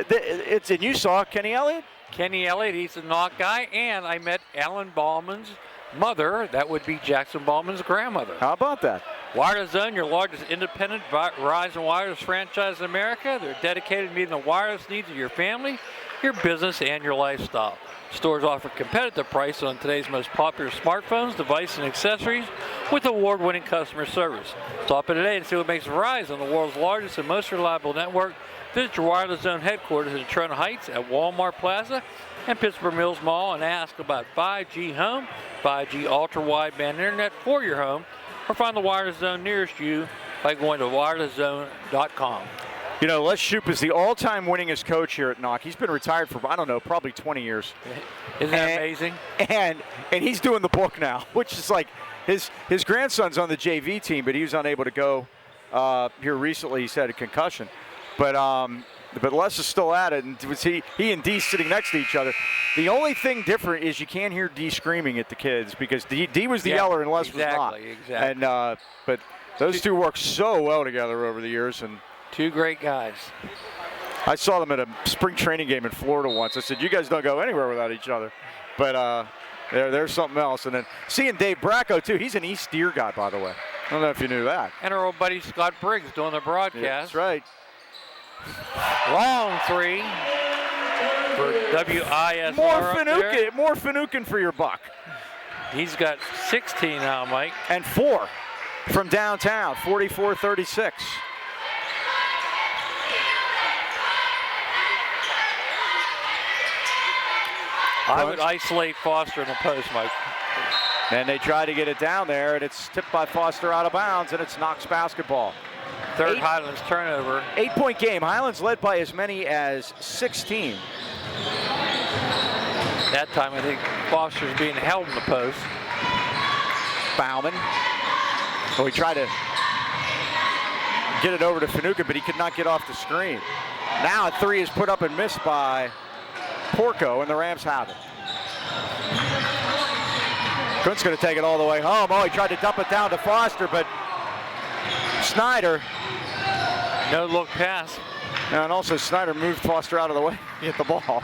and you saw Kenny Elliott? Kenny Elliott, he's a Knoch guy, and I met Alan Ballman's mother. That would be Jackson Ballman's grandmother. How about that? Wireless Zone, your largest independent Verizon wireless franchise in America. They're dedicated to meeting the wireless needs of your family, your business, and your lifestyle. Stores offer competitive prices on today's most popular smartphones, devices, and accessories with award-winning customer service. Stop in today and see what makes Verizon the world's largest and most reliable network. Visit your Wireless Zone headquarters in Trent Heights at Walmart Plaza and Pittsburgh Mills Mall and ask about 5G Home, 5G ultra-wideband internet for your home, or find the Wireless Zone nearest you by going to wirelesszone.com. You know, Les Shoup is the all-time winningest coach here at Knoch. He's been retired for, I don't know, probably 20 years. Isn't that amazing? And he's doing the book now, which is like his grandson's on the JV team, but he was unable to go here recently. He's had a concussion. But Les is still at it, and was he and D sitting next to each other. The only thing different is you can't hear D screaming at the kids because D was the yeller and Les was not. Exactly. And but those two work so well together over the years. And two great guys. I saw them at a spring training game in Florida once. I said, you guys don't go anywhere without each other. But there's something else. And then seeing Dave Bracco, too. He's an East Deer guy, by the way. I don't know if you knew that. And our old buddy Scott Briggs doing the broadcast. Yeah, that's right. Long three for WISR. More Finucane for your buck. He's got 16 now, Mike. And 4 from downtown, 44-36. I would isolate Foster in the post, Mike. And they try to get it down there, and it's tipped by Foster out of bounds, and it's Knox basketball. Third Highlands turnover. 8-point game. Highlands led by as many as 16. That time, I think Foster's being held in the post. Bauman. So he tried to get it over to Finucane, but he could not get off the screen. Now a 3 is put up and missed by Porco, and the Rams have it. Kuntz going to take it all the way home. Oh, he tried to dump it down to Foster, but Snyder. No look pass. And also Snyder moved Foster out of the way. He hit the ball.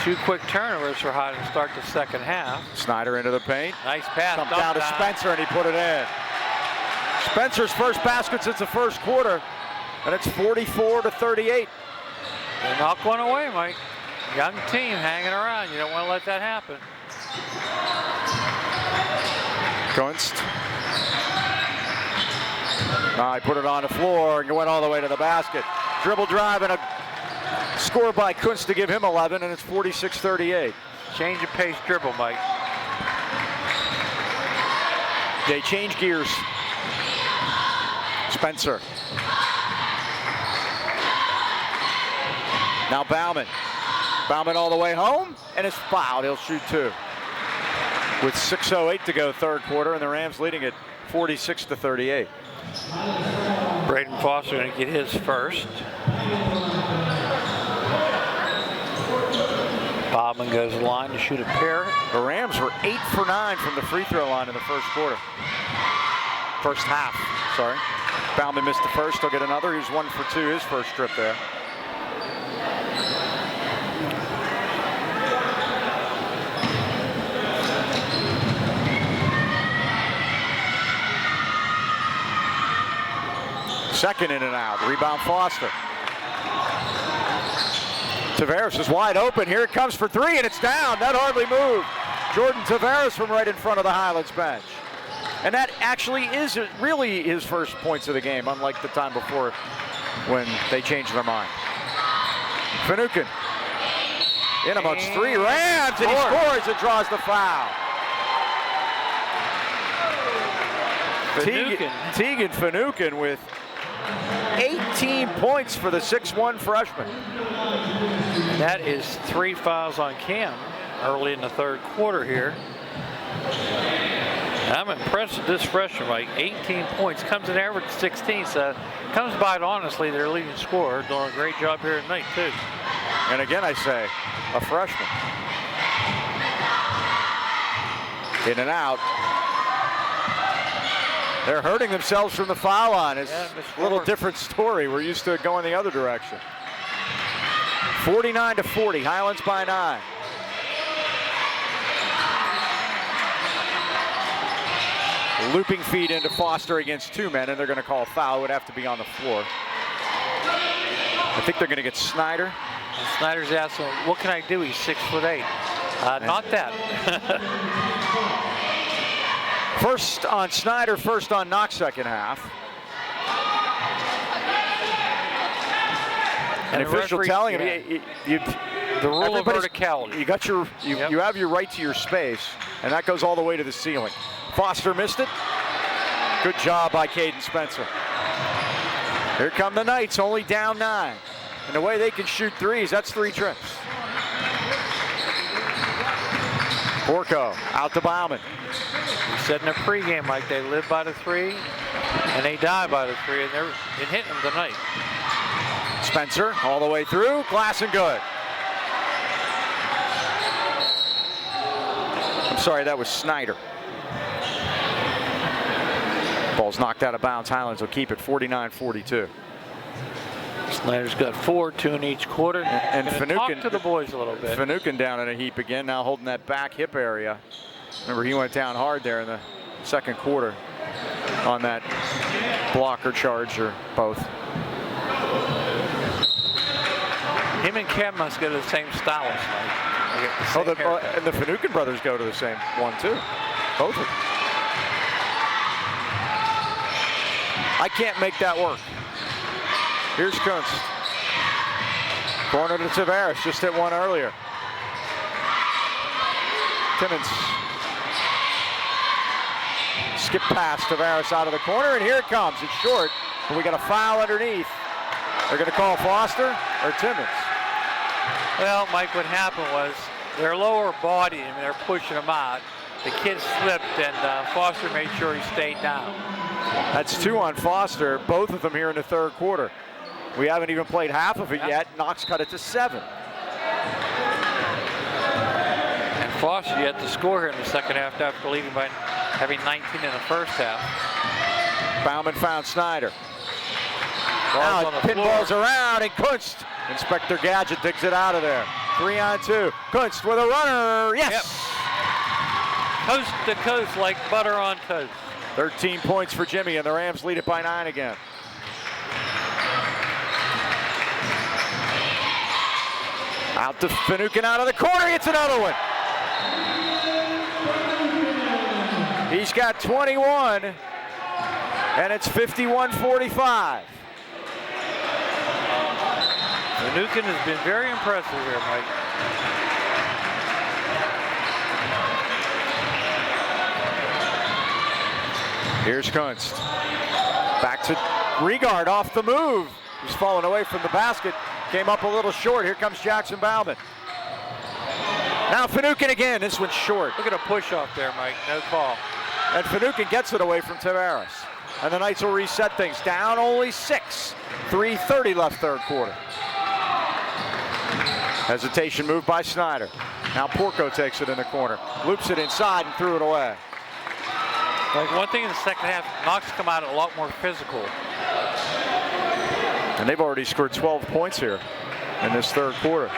2 quick turnovers for Highlands to start the second half. Snyder into the paint. Nice pass. Come down to Spencer, and he put it in. Spencer's first basket since the first quarter, and it's 44-38. They're not going away, Mike. Young team hanging around. You don't want to let that happen. Kunst. He put it on the floor and went all the way to the basket. Dribble drive and a score by Kunst to give him 11, and it's 46-38. Change of pace dribble, Mike. They change gears. Spencer. Now Bauman. Bauman all the way home, and is fouled. He'll shoot 2. With 6:08 to go third quarter, and the Rams leading it 46-38. Braden Foster going to get his first. Bauman goes to the line to shoot a pair. The Rams were 8 for 9 from the free throw line in the first quarter. First half, sorry. Bauman missed the first, he'll get another. He was 1 for 2 his first trip there. Second in and out. Rebound Foster. Tavares is wide open. Here it comes for 3, and it's down. That hardly moved. Jordan Tavares from right in front of the Highlands bench. And that actually is really his first points of the game, unlike the time before when they changed their mind. Finucane. In amongst 3 Rams, and he scores and draws the foul. Tegan Finucane with 18 points for the 6'1" freshman. That is 3 fouls on Cam early in the third quarter here. And I'm impressed with this freshman, like 18 points, comes in average 16, so comes by it honestly, their leading scorer, doing a great job here tonight too. And again, I say, a freshman. In and out. They're hurting themselves from the foul line. It's a little different story. We're used to it going the other direction. 49-40, Highlands by 9. Looping feed into Foster against 2 men, and they're going to call a foul. It would have to be on the floor. I think they're going to get Snyder. And Snyder's asking, what can I do? He's 6'8". Not that. First on Snyder, first on Knoch, second half. And An official telling him, the rule of verticality. You have your right to your space, and that goes all the way to the ceiling. Foster missed it. Good job by Caden Spencer. Here come the Knights, only down 9. And the way they can shoot threes, that's 3 trips. Porco out to Bauman. He said in the pregame, like they live by the 3 and they die by the 3, and they're hitting them tonight. Spencer all the way through, glass and good. I'm sorry, that was Snyder. Ball's knocked out of bounds. Highlands will keep it 49-42. Snyder's got 4, 2 in each quarter. And Finucane, talk to the boys a little bit. Finucane down in a heap again, now holding that back hip area. Remember, he went down hard there in the second quarter on that blocker charge, or both. Him and Cam must go to the same stylist. And the Finucane brothers go to the same one too. Both of them. I can't make that work. Here's Kunst. Corner to Tavares, just hit one earlier. Timmons. Skip past Tavares out of the corner, and here it comes. It's short, but we got a foul underneath. They're going to call Foster or Timmons. Well, Mike, what happened was their lower body, and they're pushing him out. The kid slipped, and Foster made sure he stayed down. That's 2 on Foster, both of them here in the third quarter. We haven't even played half of it yet. Knox cut it to 7. And Foster yet to score here in the second half after leading by having 19 in the first half. Bauman found Snyder. Now it pinballs around, and Kunst. Inspector Gadget digs it out of there. 3 on 2. Kunst with a runner. Yes! Yep. Coast to coast like butter on toast. 13 points for Jimmy, and the Rams lead it by 9 again. Out to Finucane out of the corner. It's another one. He's got 21, and it's 51-45. Finucane has been very impressive here, Mike. Here's Kunst. Back to Regard off the move. He's falling away from the basket. Came up a little short. Here comes Jackson Bauman. Now Finucane again. This one's short. Look at a push off there, Mike. No call. And Finucane gets it away from Tavares. And the Knights will reset things. Down only 6. 3:30 left third quarter. Hesitation move by Snyder. Now Porco takes it in the corner. Loops it inside and threw it away. Like one thing in the second half, Knox come out a lot more physical. And they've already scored 12 points here in this third quarter.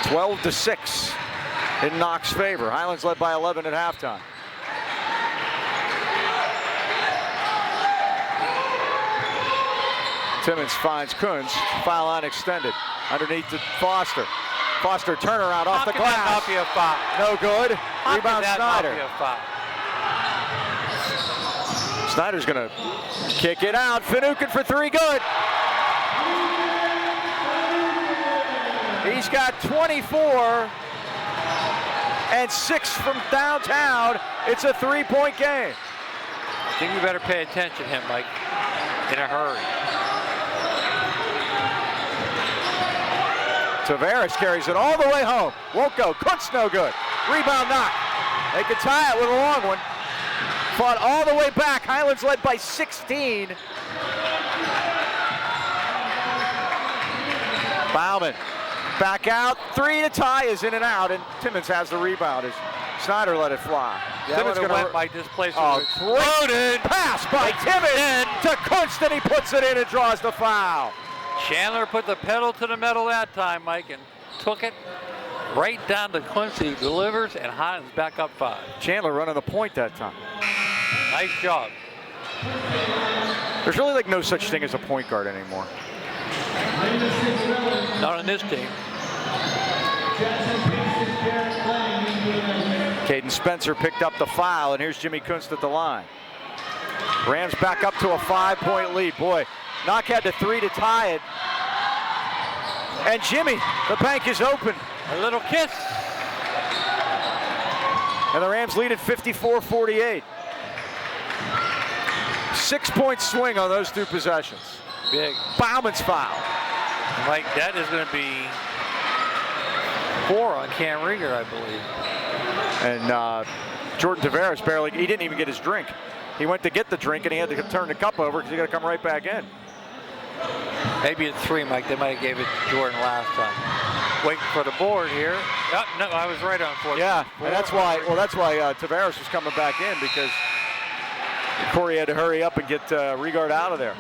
12-6 in Knox's favor. Highlands led by 11 at halftime. Timmons finds Kunz. Foul line extended. Underneath to Foster. Foster turnaround off the glass. How can that not be a foul? No good. Rebound Snyder. Not be a foul? Snyder's going to kick it out. Finucane for 3, good. He's got 24 and 6 from downtown. It's a 3-point game. I think you better pay attention to him, Mike, in a hurry. Tavares carries it all the way home. Won't go. Kunst no good. Rebound Knoch. They can tie it with a long one. Fought all the way back. Highlands led by 16. Bauman back out. 3 to tie is in and out, and Timmons has the rebound as Snyder let it fly. Timmons went by displacement. Great pass by Timmons to Kunst, and he puts it in and draws the foul. Chandler put the pedal to the metal that time, Mike, and took it right down to Kunst. He delivers, and Highlands back up 5. Chandler running the point that time. Nice job. There's really like no such thing as a point guard anymore. Not on this team. Caden Spencer picked up the foul, and here's Jimmy Kunst at the line. Rams back up to a 5-point lead. Boy, Knoch had the 3 to tie it. And Jimmy, the bank is open. A little kiss. And the Rams lead at 54-48. 6-point swing on those 2 possessions. Big. Bauman's foul. Mike, that is going to be 4 on Cam Rieger, I believe. And Jordan Tavares barely, he didn't even get his drink. He went to get the drink and he had to turn the cup over because he got to come right back in. Maybe it's 3, Mike. They might have gave it to Jordan last time. Waiting for the board here. Oh, no, I was right on 4. Yeah, and that's why Tavares was coming back in, because Corey had to hurry up and get Regard out of there.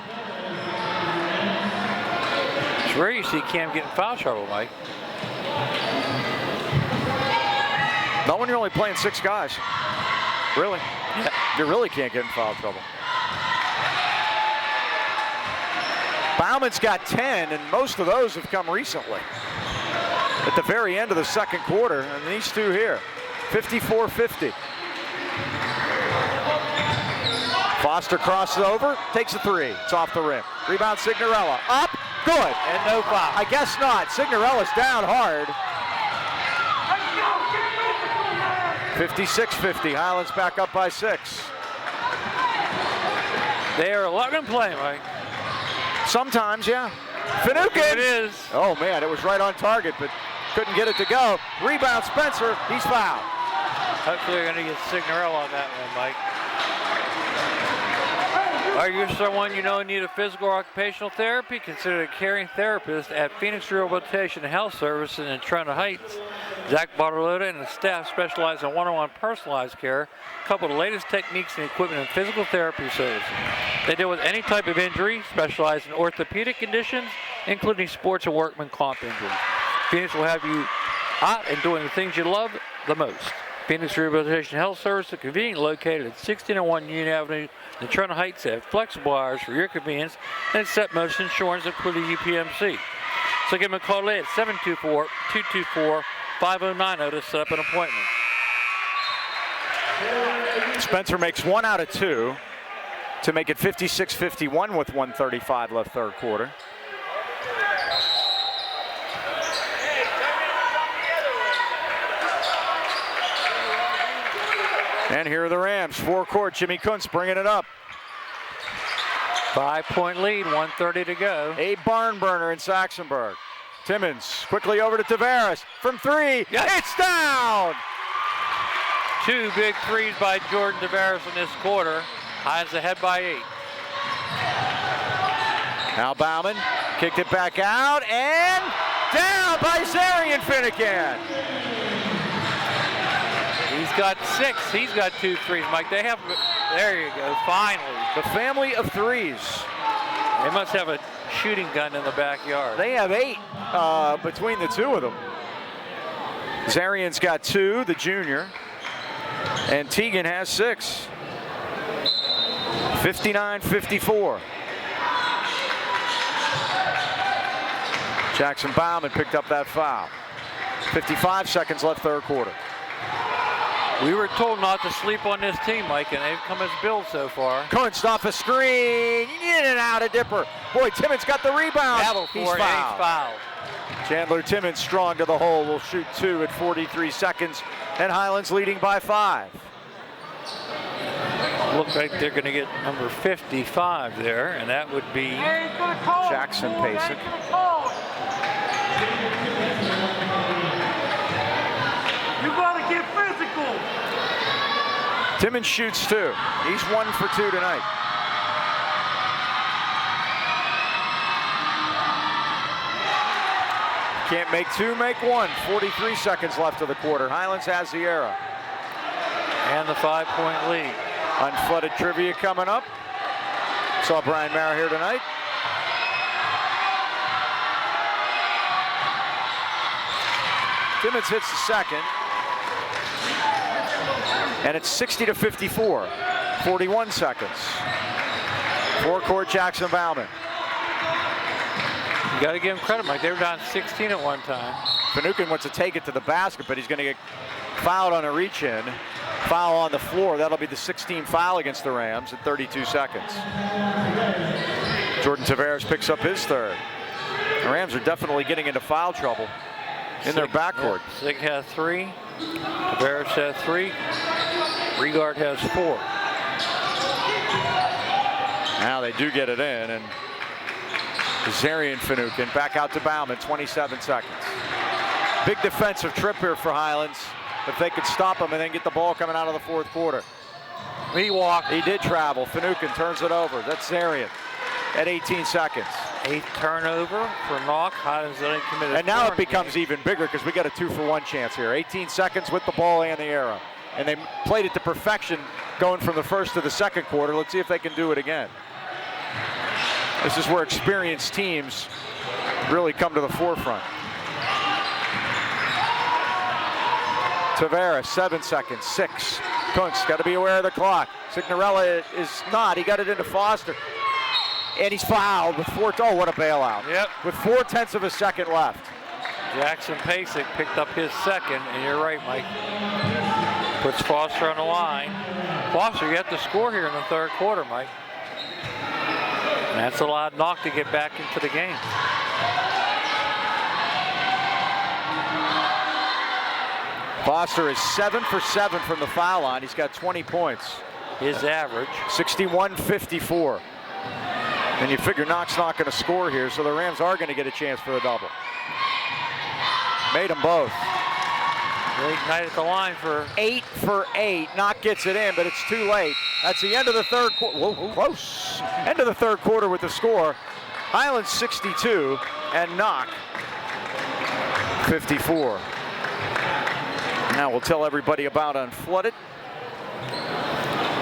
It's rare you see Cam getting foul trouble, Mike. Not when you're only playing 6 guys. Really? Yeah. You really can't get in foul trouble. Bauman's got 10, and most of those have come recently. At the very end of the second quarter, and these 2 here, 54-50. Foster crosses over, takes a 3. It's off the rim. Rebound Signorella. Up, good. And no foul. I guess not. Signorella's down hard. 56-50. Highlands back up by 6. They are letting him play, Mike. Sometimes, yeah. Finucane. It is. Oh, man, it was right on target, but couldn't get it to go. Rebound Spencer. He's fouled. Hopefully they're going to get Signorella on that one, Mike. Are you someone you know in need of physical or occupational therapy? Consider a caring therapist at Phoenix Rehabilitation and Health Services in Trenton Heights. Zach Bartolotta and his staff specialize in one-on-one personalized care, coupled with the latest techniques and equipment in physical therapy services. They deal with any type of injury, specialize in orthopedic conditions, including sports and workman comp injuries. Phoenix will have you out and doing the things you love the most. Phoenix Rehabilitation Health Service is conveniently located at 1601 Union Avenue in Trenton Heights. They have flexible hours for your convenience and accept most insurance, including UPMC. So give them a call today at 724-224-5090 to set up an appointment. Spencer makes 1 out of 2 to make it 56-51 with 1:35 left third quarter. And here are the Rams, 4-court. Jimmy Kunst bringing it up. 5-point lead, 1:30 to go. A barn burner in Saxonburg. Timmons quickly over to Tavares from 3. Yes. It's down. 2 big threes by Jordan Tavares in this quarter. Highlands ahead by 8. Now Bauman kicked it back out and down by Zarian Finnegan. He's got 6. He's got 2 threes, Mike. They have, there you go, finally. The family of threes. They must have a shooting gun in the backyard. They have 8 between the 2 of them. Zarian's got 2, the junior, and Teagan has 6. 59-54. Jackson Bauman picked up that foul. 55 seconds left third quarter. We were told not to sleep on this team, Mike, and they've come as billed so far. Kunst off a screen, in and out of Dipper. Boy, Timmons got the rebound. He's fouled. Chandler Timmons strong to the hole, will shoot 2 at 43 seconds, and Highlands leading by 5. Looks like they're going to get number 55 there, and that would be Jackson Pasek. You gotta get physical. Timmons shoots 2. He's 1 for 2 tonight. Can't make 2, make 1. 43 seconds left of the quarter. Highlands has the arrow. And the 5-point lead. Unflooded trivia coming up. Saw Brian Mara here tonight. Timmons hits the second. And it's 60-54. 41 seconds. Forecourt Jackson Bauman. You got to give him credit, Mike. They were down 16 at one time. Finucane wants to take it to the basket, but he's going to get fouled on a reach-in. Foul on the floor. That'll be the 16th foul against the Rams in 32 seconds. Jordan Tavares picks up his third. The Rams are definitely getting into foul trouble in their backcourt. Sig has 3. Tavares has 3. Regard has 4. Now they do get it in, and Zarian Finucane back out to Bauman, 27 seconds. Big defensive trip here for Highlands. If they could stop him and then get the ball coming out of the fourth quarter. He walked. He did travel. Finucane turns it over. That's Zarian at 18 seconds. 8th turnover for Knoch. Highlands only committed. And now it becomes even bigger because we got a 2-for-1 chance here. 18 seconds with the ball and the arrow. And they played it to perfection going from the first to the second quarter. Let's see if they can do it again. This is where experienced teams really come to the forefront. Tavares, 7 seconds, 6. Kuntz got to be aware of the clock. Signorella is not. He got it into Foster. And he's fouled with 4. Oh, what a bailout. Yep. With 4/10 of a second left. Jackson Pasek picked up his second, and you're right, Mike. Puts Foster on the line. Foster, you have to score here in the third quarter, Mike. And that's allowed Knoch to get back into the game. Foster is 7 for 7 from the foul line. He's got 20 points. His average. 61-54. And you figure Knoch's not going to score here, so the Rams are going to get a chance for a double. Made them both. Great night at the line for 8 for 8. Knoch gets it in, but it's too late. That's the end of the third quarter. Whoa, close. End of the third quarter with the score. Highlands 62 and Knoch 54. Now we'll tell everybody about Unflooded,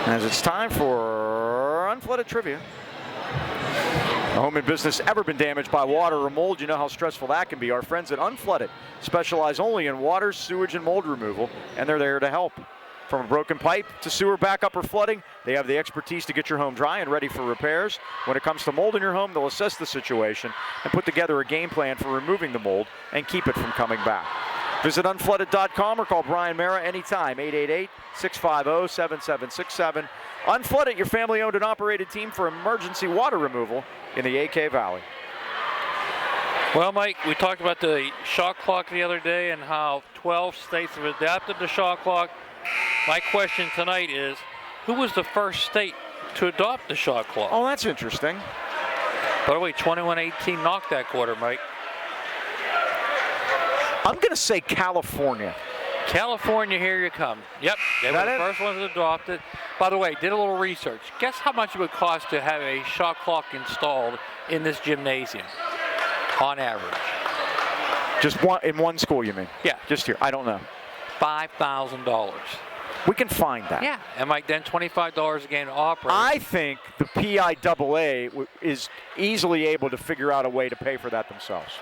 as it's time for Unflooded Trivia. A home and business ever been damaged by water or mold? You know how stressful that can be. Our friends at Unflooded specialize only in water, sewage, and mold removal, and they're there to help. From a broken pipe to sewer backup or flooding, they have the expertise to get your home dry and ready for repairs. When it comes to mold in your home, they'll assess the situation and put together a game plan for removing the mold and keep it from coming back. Visit unflooded.com or call Brian Mara anytime, 888-650-7767. Unflooded, your family-owned and operated team for emergency water removal in the AK Valley. Well, Mike, we talked about the shot clock the other day and how 12 states have adapted the shot clock. My question tonight is, who was the first state to adopt the shot clock? Oh, that's interesting. By the way, 21-18 knocked that quarter, Mike. I'm going to say California. California, here you come. Yep, they were the first ones to adopt it. By the way, did a little research. Guess how much it would cost to have a shot clock installed in this gymnasium, on average? Just one in one school, you mean? Yeah. Just here. I don't know. $5,000. We can find that. Yeah, and Mike, then $25 a game to operate. I think the PIAA is easily able to figure out a way to pay for that themselves.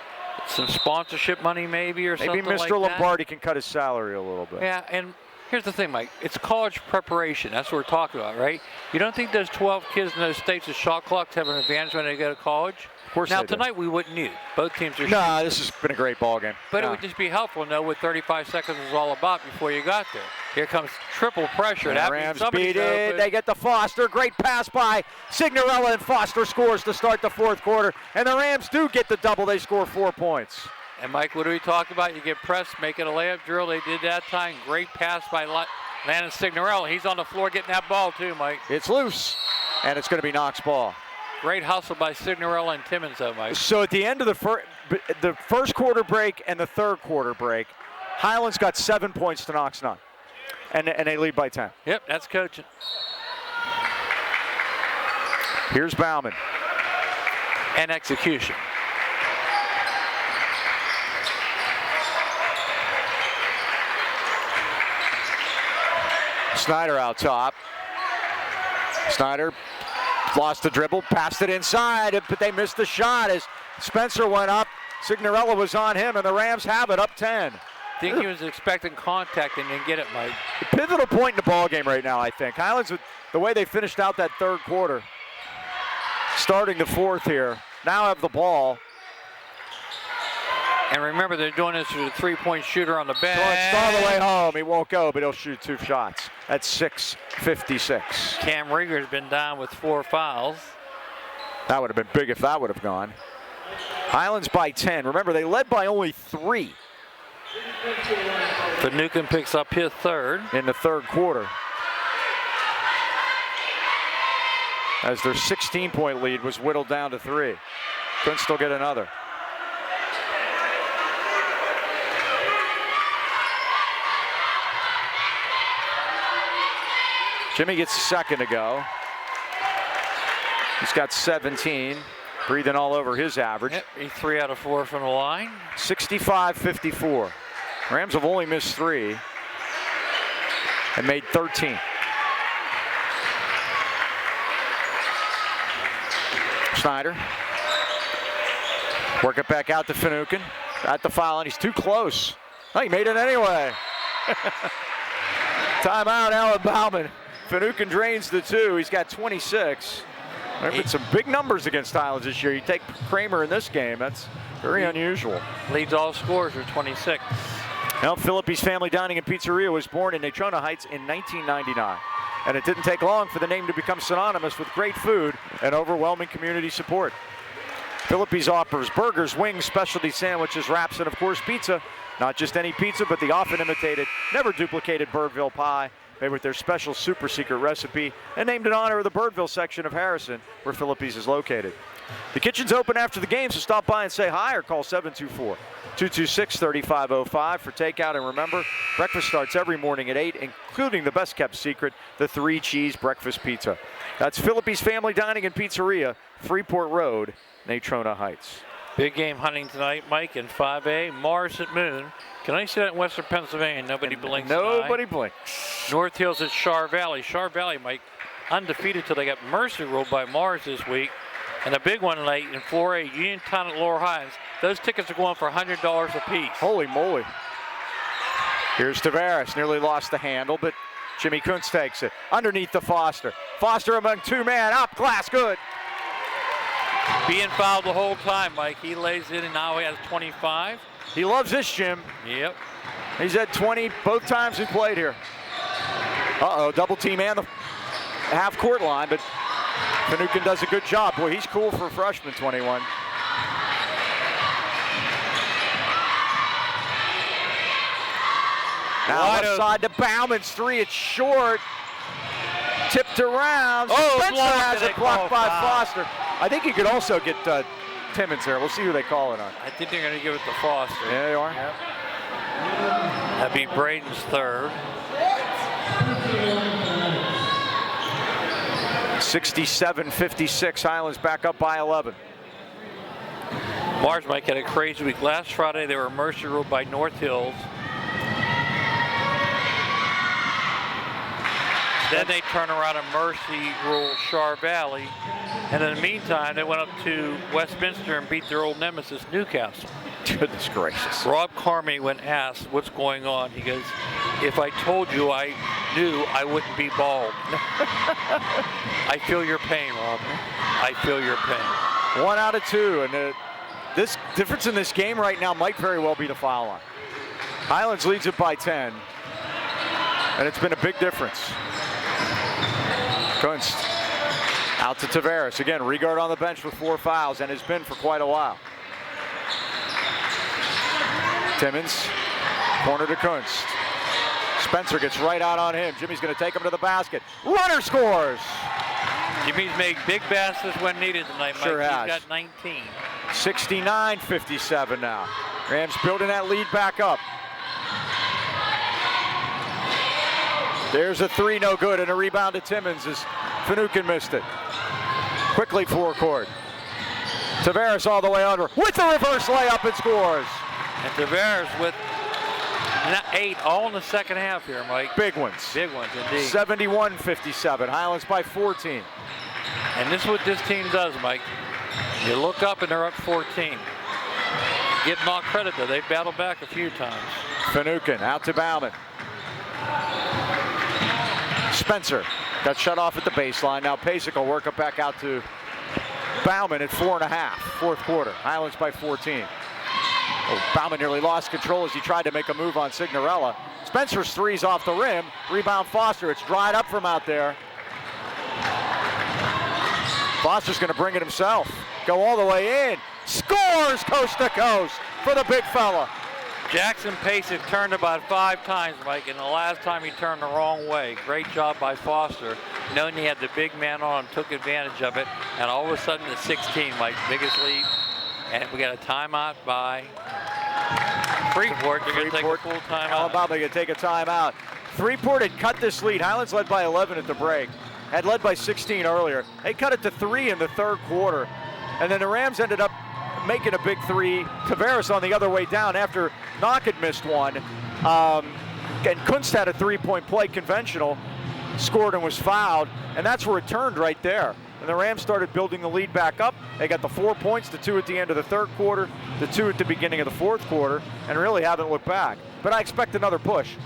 Some sponsorship money maybe or something like that. Maybe Mr. Lombardi can cut his salary a little bit. Yeah, and here's the thing, Mike. It's college preparation. That's what we're talking about, right? You don't think those 12 kids in those states with shot clocks have an advantage when they go to college? Of course now, they do. tonight we wouldn't need. Both teams are Nah, this has been a great ball game. But it would just be helpful to know what 35 seconds was all about before you got there. Here comes triple pressure. The Rams beat it. They get to Foster. Great pass by Signorella, and Foster scores to start the fourth quarter. And the Rams do get the double. They score 4 points. And Mike, what do we talk about? You get pressed, make it a layup drill. They did that time. Great pass by Landon Signorella. He's on the floor getting that ball too, Mike. It's loose, and it's going to be Knoch's ball. Great hustle by Signorella and Timmons, though, Mike. So at the end of the first quarter break and the third quarter break, Highlands got 7 points to Knoch's none, and they lead by 10. Yep, that's coaching. Here's Bauman. And execution. Snyder out top. Snyder lost the dribble, passed it inside, but they missed the shot as Spencer went up. Signorella was on him, and the Rams have it, up 10. I think he was expecting contact and didn't get it, Mike. The pivotal point in the ball game right now, I think. Highlands, with the way they finished out that third quarter, starting the fourth here, now have the ball. And remember, they're doing this with a three-point shooter on the bench. It's all the way home. He won't go, but he'll shoot 2 shots. That's 6:56. Cam Rieger's been down with 4 fouls. That would have been big if that would have gone. Highlands by 10. Remember, they led by only 3. Finucane picks up his third. In the third quarter. As their 16-point lead was whittled down to 3. Couldn't still get another. Jimmy gets a second to go. He's got 17, breathing all over his average. Yep, he's 3 out of 4 from the line. 65-54. Rams have only missed 3 and made 13. Snyder. Work it back out to Finucane. At the foul line. He's too close. Oh, he made it anyway. Timeout, Alan Bauman. Finucane drains the 2. He's got 26. There have been some big numbers against Highlands this year. You take Kramer in this game. That's very unusual. Leads all scorers with 26. Now, Philippe's Family Dining and Pizzeria was born in Natrona Heights in 1999. And it didn't take long for the name to become synonymous with great food and overwhelming community support. Philippe's offers burgers, wings, specialty sandwiches, wraps, and of course pizza. Not just any pizza, but the often imitated, never duplicated Birdville pie, made with their special super secret recipe and named in honor of the Birdville section of Harrison, where Philippe's is located. The kitchen's open after the game, so stop by and say hi or call 724-226-3505 for takeout. And remember, breakfast starts every morning at 8, including the best-kept secret, the 3-cheese breakfast pizza. That's Philippe's Family Dining and Pizzeria, Freeport Road, Natrona Heights. Big game hunting tonight, Mike, in 5A. Mars at Moon. Can I see that in Western Pennsylvania? Nobody blinks an eye. Nobody blinks. North Hills at Char Valley. Char Valley, Mike, undefeated till they got mercy ruled by Mars this week. And a big one tonight in 4A, Uniontown at Lower Highlands. Those tickets are going for $100 a piece. Holy moly. Here's Tavares, nearly lost the handle, but Jimmy Kuntz takes it. Underneath the Foster. Foster among 2 men, up, glass, good. Being fouled the whole time, Mike. He lays it, and now he has 25. He loves this, Jim. Yep. He's had 20 both times he played here. Uh-oh, double team and the half-court line, but Finucane does a good job. Boy, he's cool for a freshman, 21. Now left side to Bauman's 3, it's short. Tipped around. Oh, Spencer has it blocked by Foster. I think you could also get Timmons there. We'll see who they call it on. I think they're going to give it to Foster. Yeah, they are. Yep. That'd be Braden's third. 67-56, Highlands back up by 11. Mars might get a crazy week. Last Friday, they were mercy ruled by North Hills. Then they turn around and mercy rule Char Valley. And in the meantime, they went up to Westminster and beat their old nemesis, Newcastle. Goodness gracious. Rob Carmey, when asked what's going on, he goes, if I told you I knew, I wouldn't be bald. I feel your pain, Rob. I feel your pain. 1 out of 2, and this difference in this game right now might very well be the foul line. Highlands leads it by 10, and it's been a big difference. Kunst out to Tavares. Again, Regard on the bench with 4 fouls and has been for quite a while. Timmons, corner to Kunst. Spencer gets right out on him. Jimmy's going to take him to the basket. Runner scores! Jimmy's made big baskets when needed tonight, Mike. Sure has. He's got 19. 69-57 now. Rams building that lead back up. There's a 3, no good, and a rebound to Timmons as Finucane missed it. Quickly forecourt. Tavares all the way under with the reverse layup and scores. And Tavares with 8, all in the second half here, Mike. Big ones. Big ones, indeed. 71-57. Highlands by 14. And this is what this team does, Mike. You look up and they're up 14. Give Knoch credit, though. They've battled back a few times. Finucane out to Bauman. Spencer got shut off at the baseline. Now Pasek will work it back out to Bauman at 4.5, fourth quarter. Highlands by 14. Oh, Bauman nearly lost control as he tried to make a move on Signorella. Spencer's three's off the rim. Rebound Foster. It's dried up from out there. Foster's going to bring it himself. Go all the way in. Scores coast to coast for the big fella. Jackson Pasek turned about 5 times, Mike, and the last time he turned the wrong way. Great job by Foster. Knowing he had the big man on him, took advantage of it, and all of a sudden the 16, Mike, biggest lead. And we got a timeout by Freeport. They're going to take a full timeout. How about they going to take a timeout? Freeport had cut this lead. Highlands led by 11 at the break. Had led by 16 earlier. They cut it to 3 in the third quarter. And then the Rams ended up making a big three. Tavares on the other way down after Knoch had missed one. And Kunst had a three-point play conventional, scored and was fouled. And that's where it turned right there. And the Rams started building the lead back up. They got the 4 points, the 2 at the end of the third quarter, the 2 at the beginning of the fourth quarter, and really haven't looked back. But I expect another push.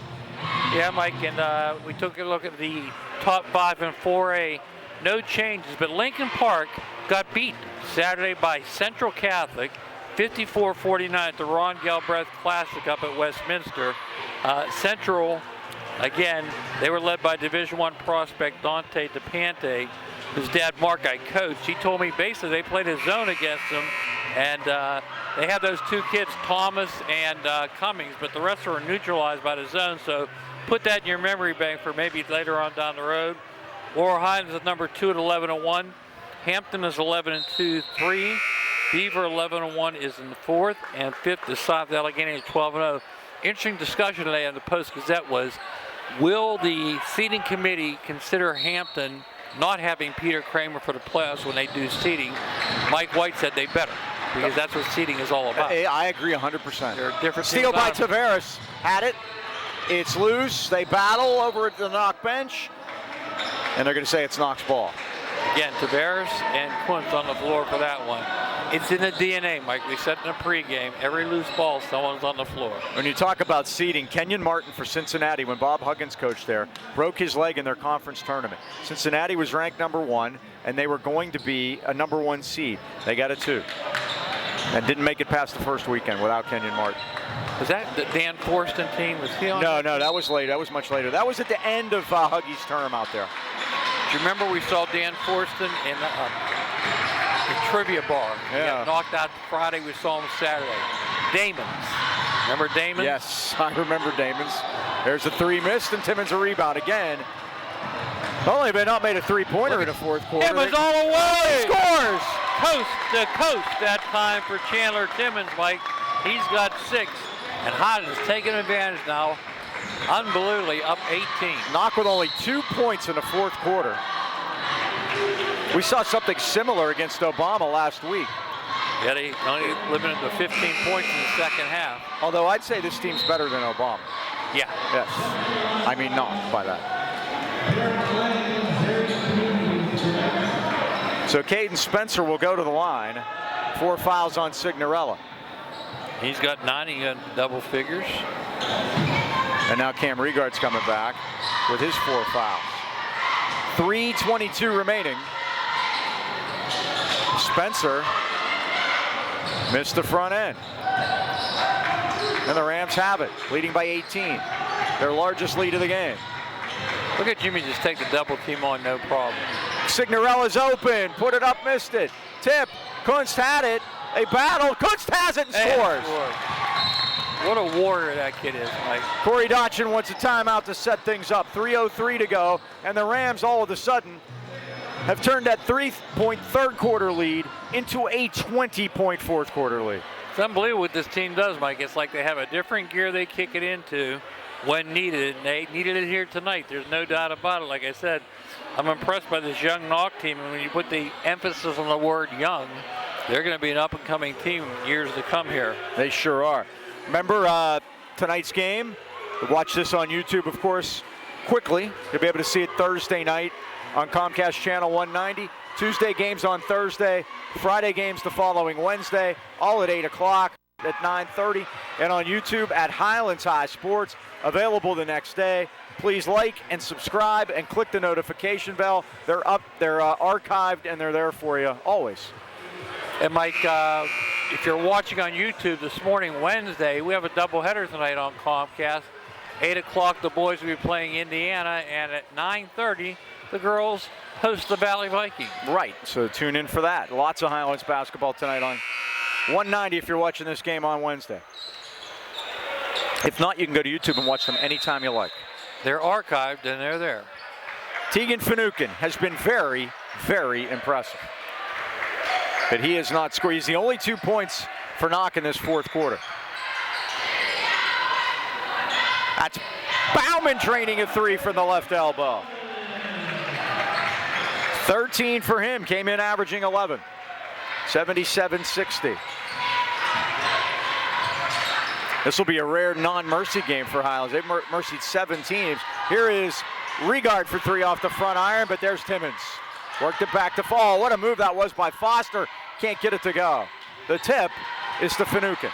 Yeah, Mike, and we took a look at the top 5 in 4A. No changes, but Lincoln Park got beat Saturday by Central Catholic, 54-49 at the Ron Galbraith Classic up at Westminster. Central, again, they were led by Division I prospect Dante DePante, whose dad Mark I coached. He told me basically they played a zone against them, and they had those 2 kids, Thomas and Cummings, but the rest were neutralized by the zone. So put that in your memory bank for maybe later on down the road. Laurel Highlands is number 2 at 11-1. Hampton is 11-2-3. Beaver 11-1 is in the 4th, and 5th is South Allegheny at 12-0. Interesting discussion today on the Post-Gazette was, will the seating committee consider Hampton not having Peter Kramer for the playoffs when they do seating? Mike White said they better, because that's what seating is all about. I agree 100%. There are different Steal by Tavares. Had it. It's loose. They battle over at the Knoch bench. And they're going to say it's Knoch's ball. Again, Tavares and Quince on the floor for that one. It's in the DNA, Mike. We said in the pregame, every loose ball, someone's on the floor. When you talk about seeding, Kenyon Martin for Cincinnati, when Bob Huggins coached there, broke his leg in their conference tournament. Cincinnati was ranked number 1, and they were going to be a number 1 seed. They got a 2. And didn't make it past the first weekend without Kenyon Martin. Was that the Dan Forston team? Was he on? No, that was later. That was much later. That was at the end of Huggy's term out there. Do you remember we saw Dan Forston in the trivia bar? Yeah. He got knocked out Friday. We saw him Saturday. Damons. Remember Damons? Yes, I remember Damons. There's a 3 missed, and Timmons a rebound again. Only been not made a 3-pointer in the fourth quarter. Timmons all the way. Scores! Coast to coast that time for Chandler Timmons, Mike. He's got 6. And Highlands taking advantage now. Unbelievably up 18. Knoch with only 2 points in the fourth quarter. We saw something similar against Obama last week. Yeah, they only limited to 15 points in the second half. Although I'd say this team's better than Obama. Yeah. Yes. I mean Knoch by that. So Caden Spencer will go to the line. 4 fouls on Signorella. He's got 9, he got double figures. And now Cam Regard's coming back with his 4 fouls. 3:22 remaining. Spencer missed the front end. And the Rams have it, leading by 18. Their largest lead of the game. Look at Jimmy just take the double team on, no problem. Signorella's open, put it up, missed it. Tip, Kunst had it. They battle, Kunst has it and scores. What a warrior that kid is, Mike. Corey Dotchin wants a timeout to set things up. 3:03 to go, and the Rams all of a sudden have turned that 3-point third quarter lead into a 20-point fourth quarter lead. It's unbelievable what this team does, Mike. It's like they have a different gear they kick it into when needed, and they needed it here tonight. There's no doubt about it. Like I said, I'm impressed by this young Knoch team, and when you put the emphasis on the word young, they're going to be an up-and-coming team in years to come here. They sure are. Remember tonight's game? Watch this on YouTube, of course, quickly. You'll be able to see it Thursday night on Comcast Channel 190. Tuesday games on Thursday. Friday games the following Wednesday, all at 8 o'clock at 9:30. And on YouTube at Highlands High Sports, available the next day. Please like and subscribe and click the notification bell. They're up, they're archived, and they're there for you always. And Mike, if you're watching on YouTube this morning, Wednesday, we have a doubleheader tonight on Comcast. 8 o'clock, the boys will be playing Indiana, and at 9:30, the girls host the Valley Vikings. Right, so tune in for that. Lots of Highlands basketball tonight on 190 if you're watching this game on Wednesday. If not, you can go to YouTube and watch them anytime you like. They're archived, and they're there. Tegan Finucane has been very, very impressive. But he has not scored. He's the only 2 points for Knoch in this fourth quarter. That's Bauman training a three from the left elbow. 13 for him, came in averaging 11. 77-60. This will be a rare non-mercy game for Highlands. They've mercied 7 teams. Here is Regard for three off the front iron, but there's Timmons. Worked it back to fall. What a move that was by Foster. Can't get it to go. The tip is to Finucane.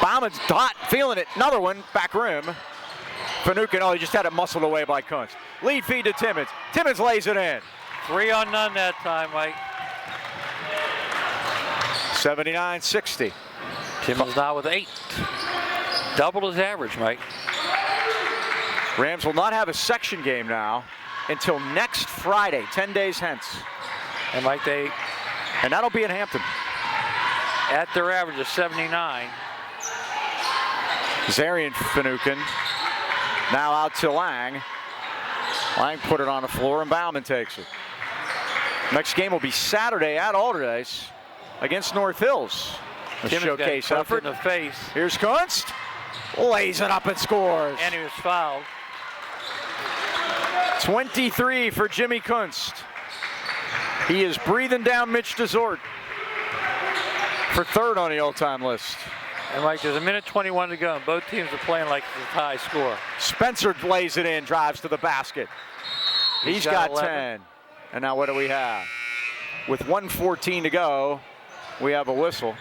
Bauman's hot, feeling it. Another one, back rim. Finucane, oh, he just had it muscled away by Kuntz. Lead feed to Timmons. Timmons lays it in. 3 on none that time, Mike. 79-60. Timmons now with 8. Doubled his average, Mike. Rams will not have a section game now until next Friday, 10 days hence. And Mike, and that'll be in Hampton. At their average of 79. Zarian Finucane now out to Lang. Lang put it on the floor and Bauman takes it. Next game will be Saturday at Alderdice against North Hills. A showcase effort. In the face. Here's Kunst. Lays it up and scores. And he was fouled. 23 for Jimmy Kunst. He is breathing down Mitch DeZort for third on the all-time list. And Mike, there's a minute 21 to go, and both teams are playing like it's a tie score. Spencer lays it in, drives to the basket. He's got 10. And now what do we have? With 1:14 to go, we have a whistle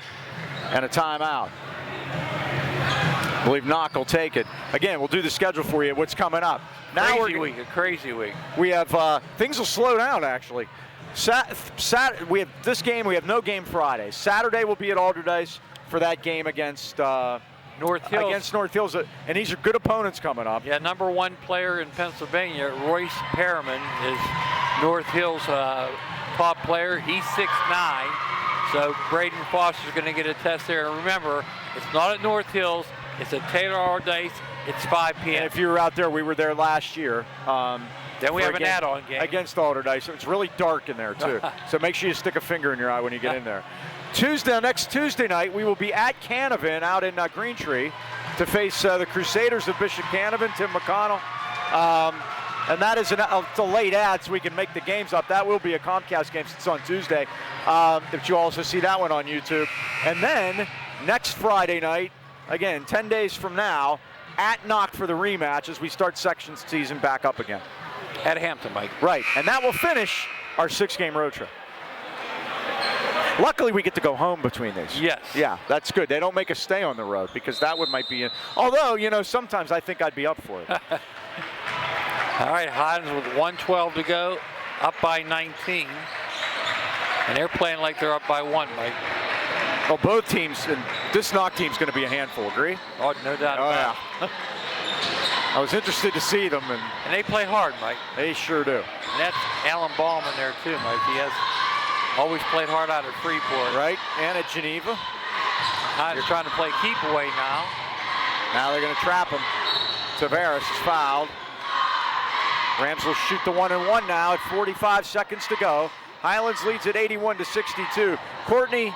and a timeout. I believe Knoch will take it. Again, we'll do the schedule for you. What's coming up? Now a crazy week. We have things will slow down actually. We have this game. We have no game Friday. Saturday will be at Alderdice for that game against North Hills. And these are good opponents coming up. Yeah, number 1 player in Pennsylvania, Royce Perriman, is North Hills top player. He's 6'9", so Braden Foster's going to get a test there. And remember, it's not at North Hills. It's at Taylor Alderdice. It's 5 p.m. And if you were out there, we were there last year. Then we have an add-on game against Alderdice. It's really dark in there too, so make sure you stick a finger in your eye when you get in there. Next Tuesday night, we will be at Canavan out in Green Tree to face the Crusaders of Bishop Canavan, Tim McConnell. And that is a late ad so we can make the games up. That will be a Comcast game since it's on Tuesday. But you also see that one on YouTube. And then next Friday night, again, 10 days from now, at Knoch for the rematch as we start section season back up again. At Hampton, Mike. Right, and that will finish our 6-game road trip. Luckily, we get to go home between these. Yes. Yeah, that's good. They don't make us stay on the road because that might be. Although, sometimes I think I'd be up for it. All right, Highlands with 1:12 to go, up by 19. And they're playing like they're up by 1, Mike. Well, both teams, and this Knoch team's going to be a handful, agree? Oh, no doubt about it. I was interested to see them. And they play hard, Mike. They sure do. And that's Alan Ballman there, too, Mike. He has always played hard out at Freeport. Right, and at Geneva. They're trying to play keep away now. Now they're going to trap him. Tavares is fouled. Rams will shoot the 1-and-1 now at 45 seconds to go. Highlands leads at 81-62. Courtney,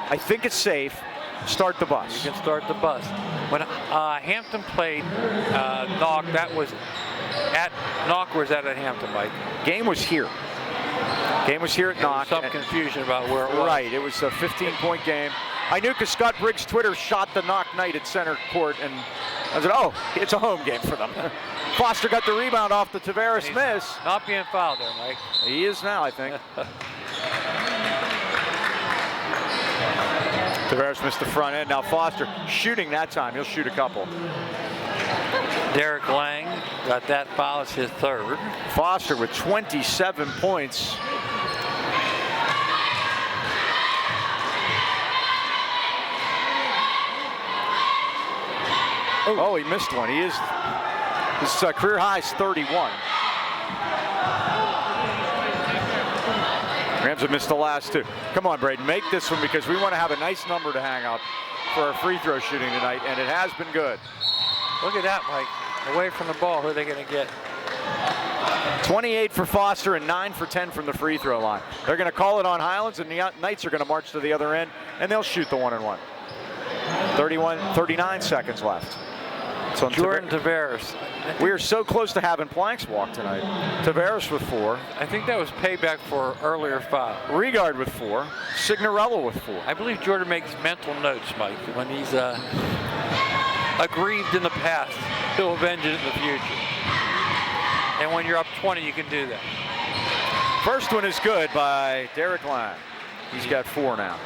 I think it's safe. Start the bus. You can start the bus. When Hampton played Knoch, that was at Knoch, or was that at Hampton, Mike? Game was here. Game was here at Knoch. Some confusion about where it was. Right, it was a 15-point game. I knew because Scott Briggs' Twitter shot the Knoch Knight at center court, and I said, oh, it's a home game for them. Foster got the rebound off the Tavares miss. Not being fouled there, Mike. He is now, I think. Tavares missed the front end. Now Foster shooting that time. He'll shoot a couple. Derek Lang got that foul as his third. Foster with 27 points. Oh, he missed one. His career high is 31. Rams have missed the last two. Come on, Braden, make this one because we want to have a nice number to hang up for our free throw shooting tonight, and it has been good. Look at that, Mike. Away from the ball, who are they going to get? 28 for Foster and 9 for 10 from the free throw line. They're going to call it on Highlands, and the Knights are going to march to the other end, and they'll shoot the 1-and-1. 39 seconds left. So Jordan Tavares. We are so close to having planks walk tonight. Tavares with 4. I think that was payback for earlier foul. Regard with 4. Signorello with 4. I believe Jordan makes mental notes, Mike, when he's aggrieved in the past. He'll avenge it in the future. And when you're up 20, you can do that. First one is good by Derek Lang. He's got 4 now.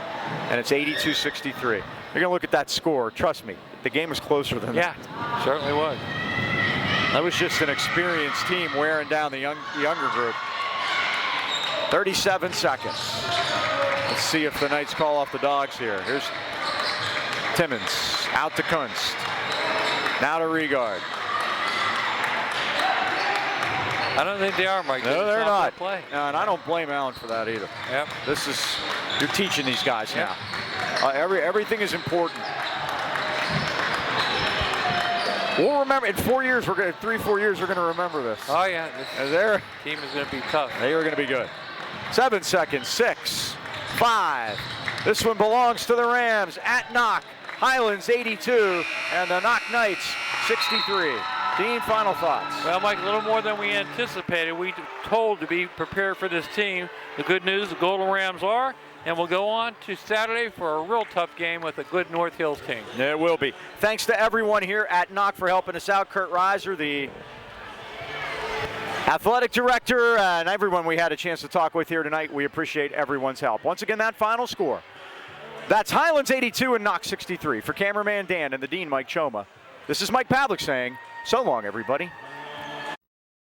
And it's 82-63. You're going to look at that score. Trust me, the game is closer than that. Yeah, certainly was. That was just an experienced team wearing down the younger group. 37 seconds. Let's see if the Knights call off the dogs here. Here's Timmons out to Kunst. Now to Regard. I don't think they are, Mike. No, they're not. Play. No, and I don't blame Allen for that either. Yep. You're teaching these guys yep. now. Everything is important. We'll remember in 4 years. 3-4 years. We're going to remember this. Oh yeah. Their team is going to be tough. They are going to be good. 7 seconds. 6, 5. This one belongs to the Rams at Knoch. Highlands 82 and the Knoch Knights 63. Dean, final thoughts. Well, Mike, a little more than we anticipated. We told to be prepared for this team. The good news, the Golden Rams are, and we'll go on to Saturday for a real tough game with a good North Hills team. It will be. Thanks to everyone here at Knoch for helping us out. Kurt Reiser, the athletic director, and everyone we had a chance to talk with here tonight. We appreciate everyone's help. Once again, that final score. That's Highlands 82 and Knoch 63. For cameraman Dan and the Dean, Mike Choma, this is Mike Pavlik saying, so long, everybody.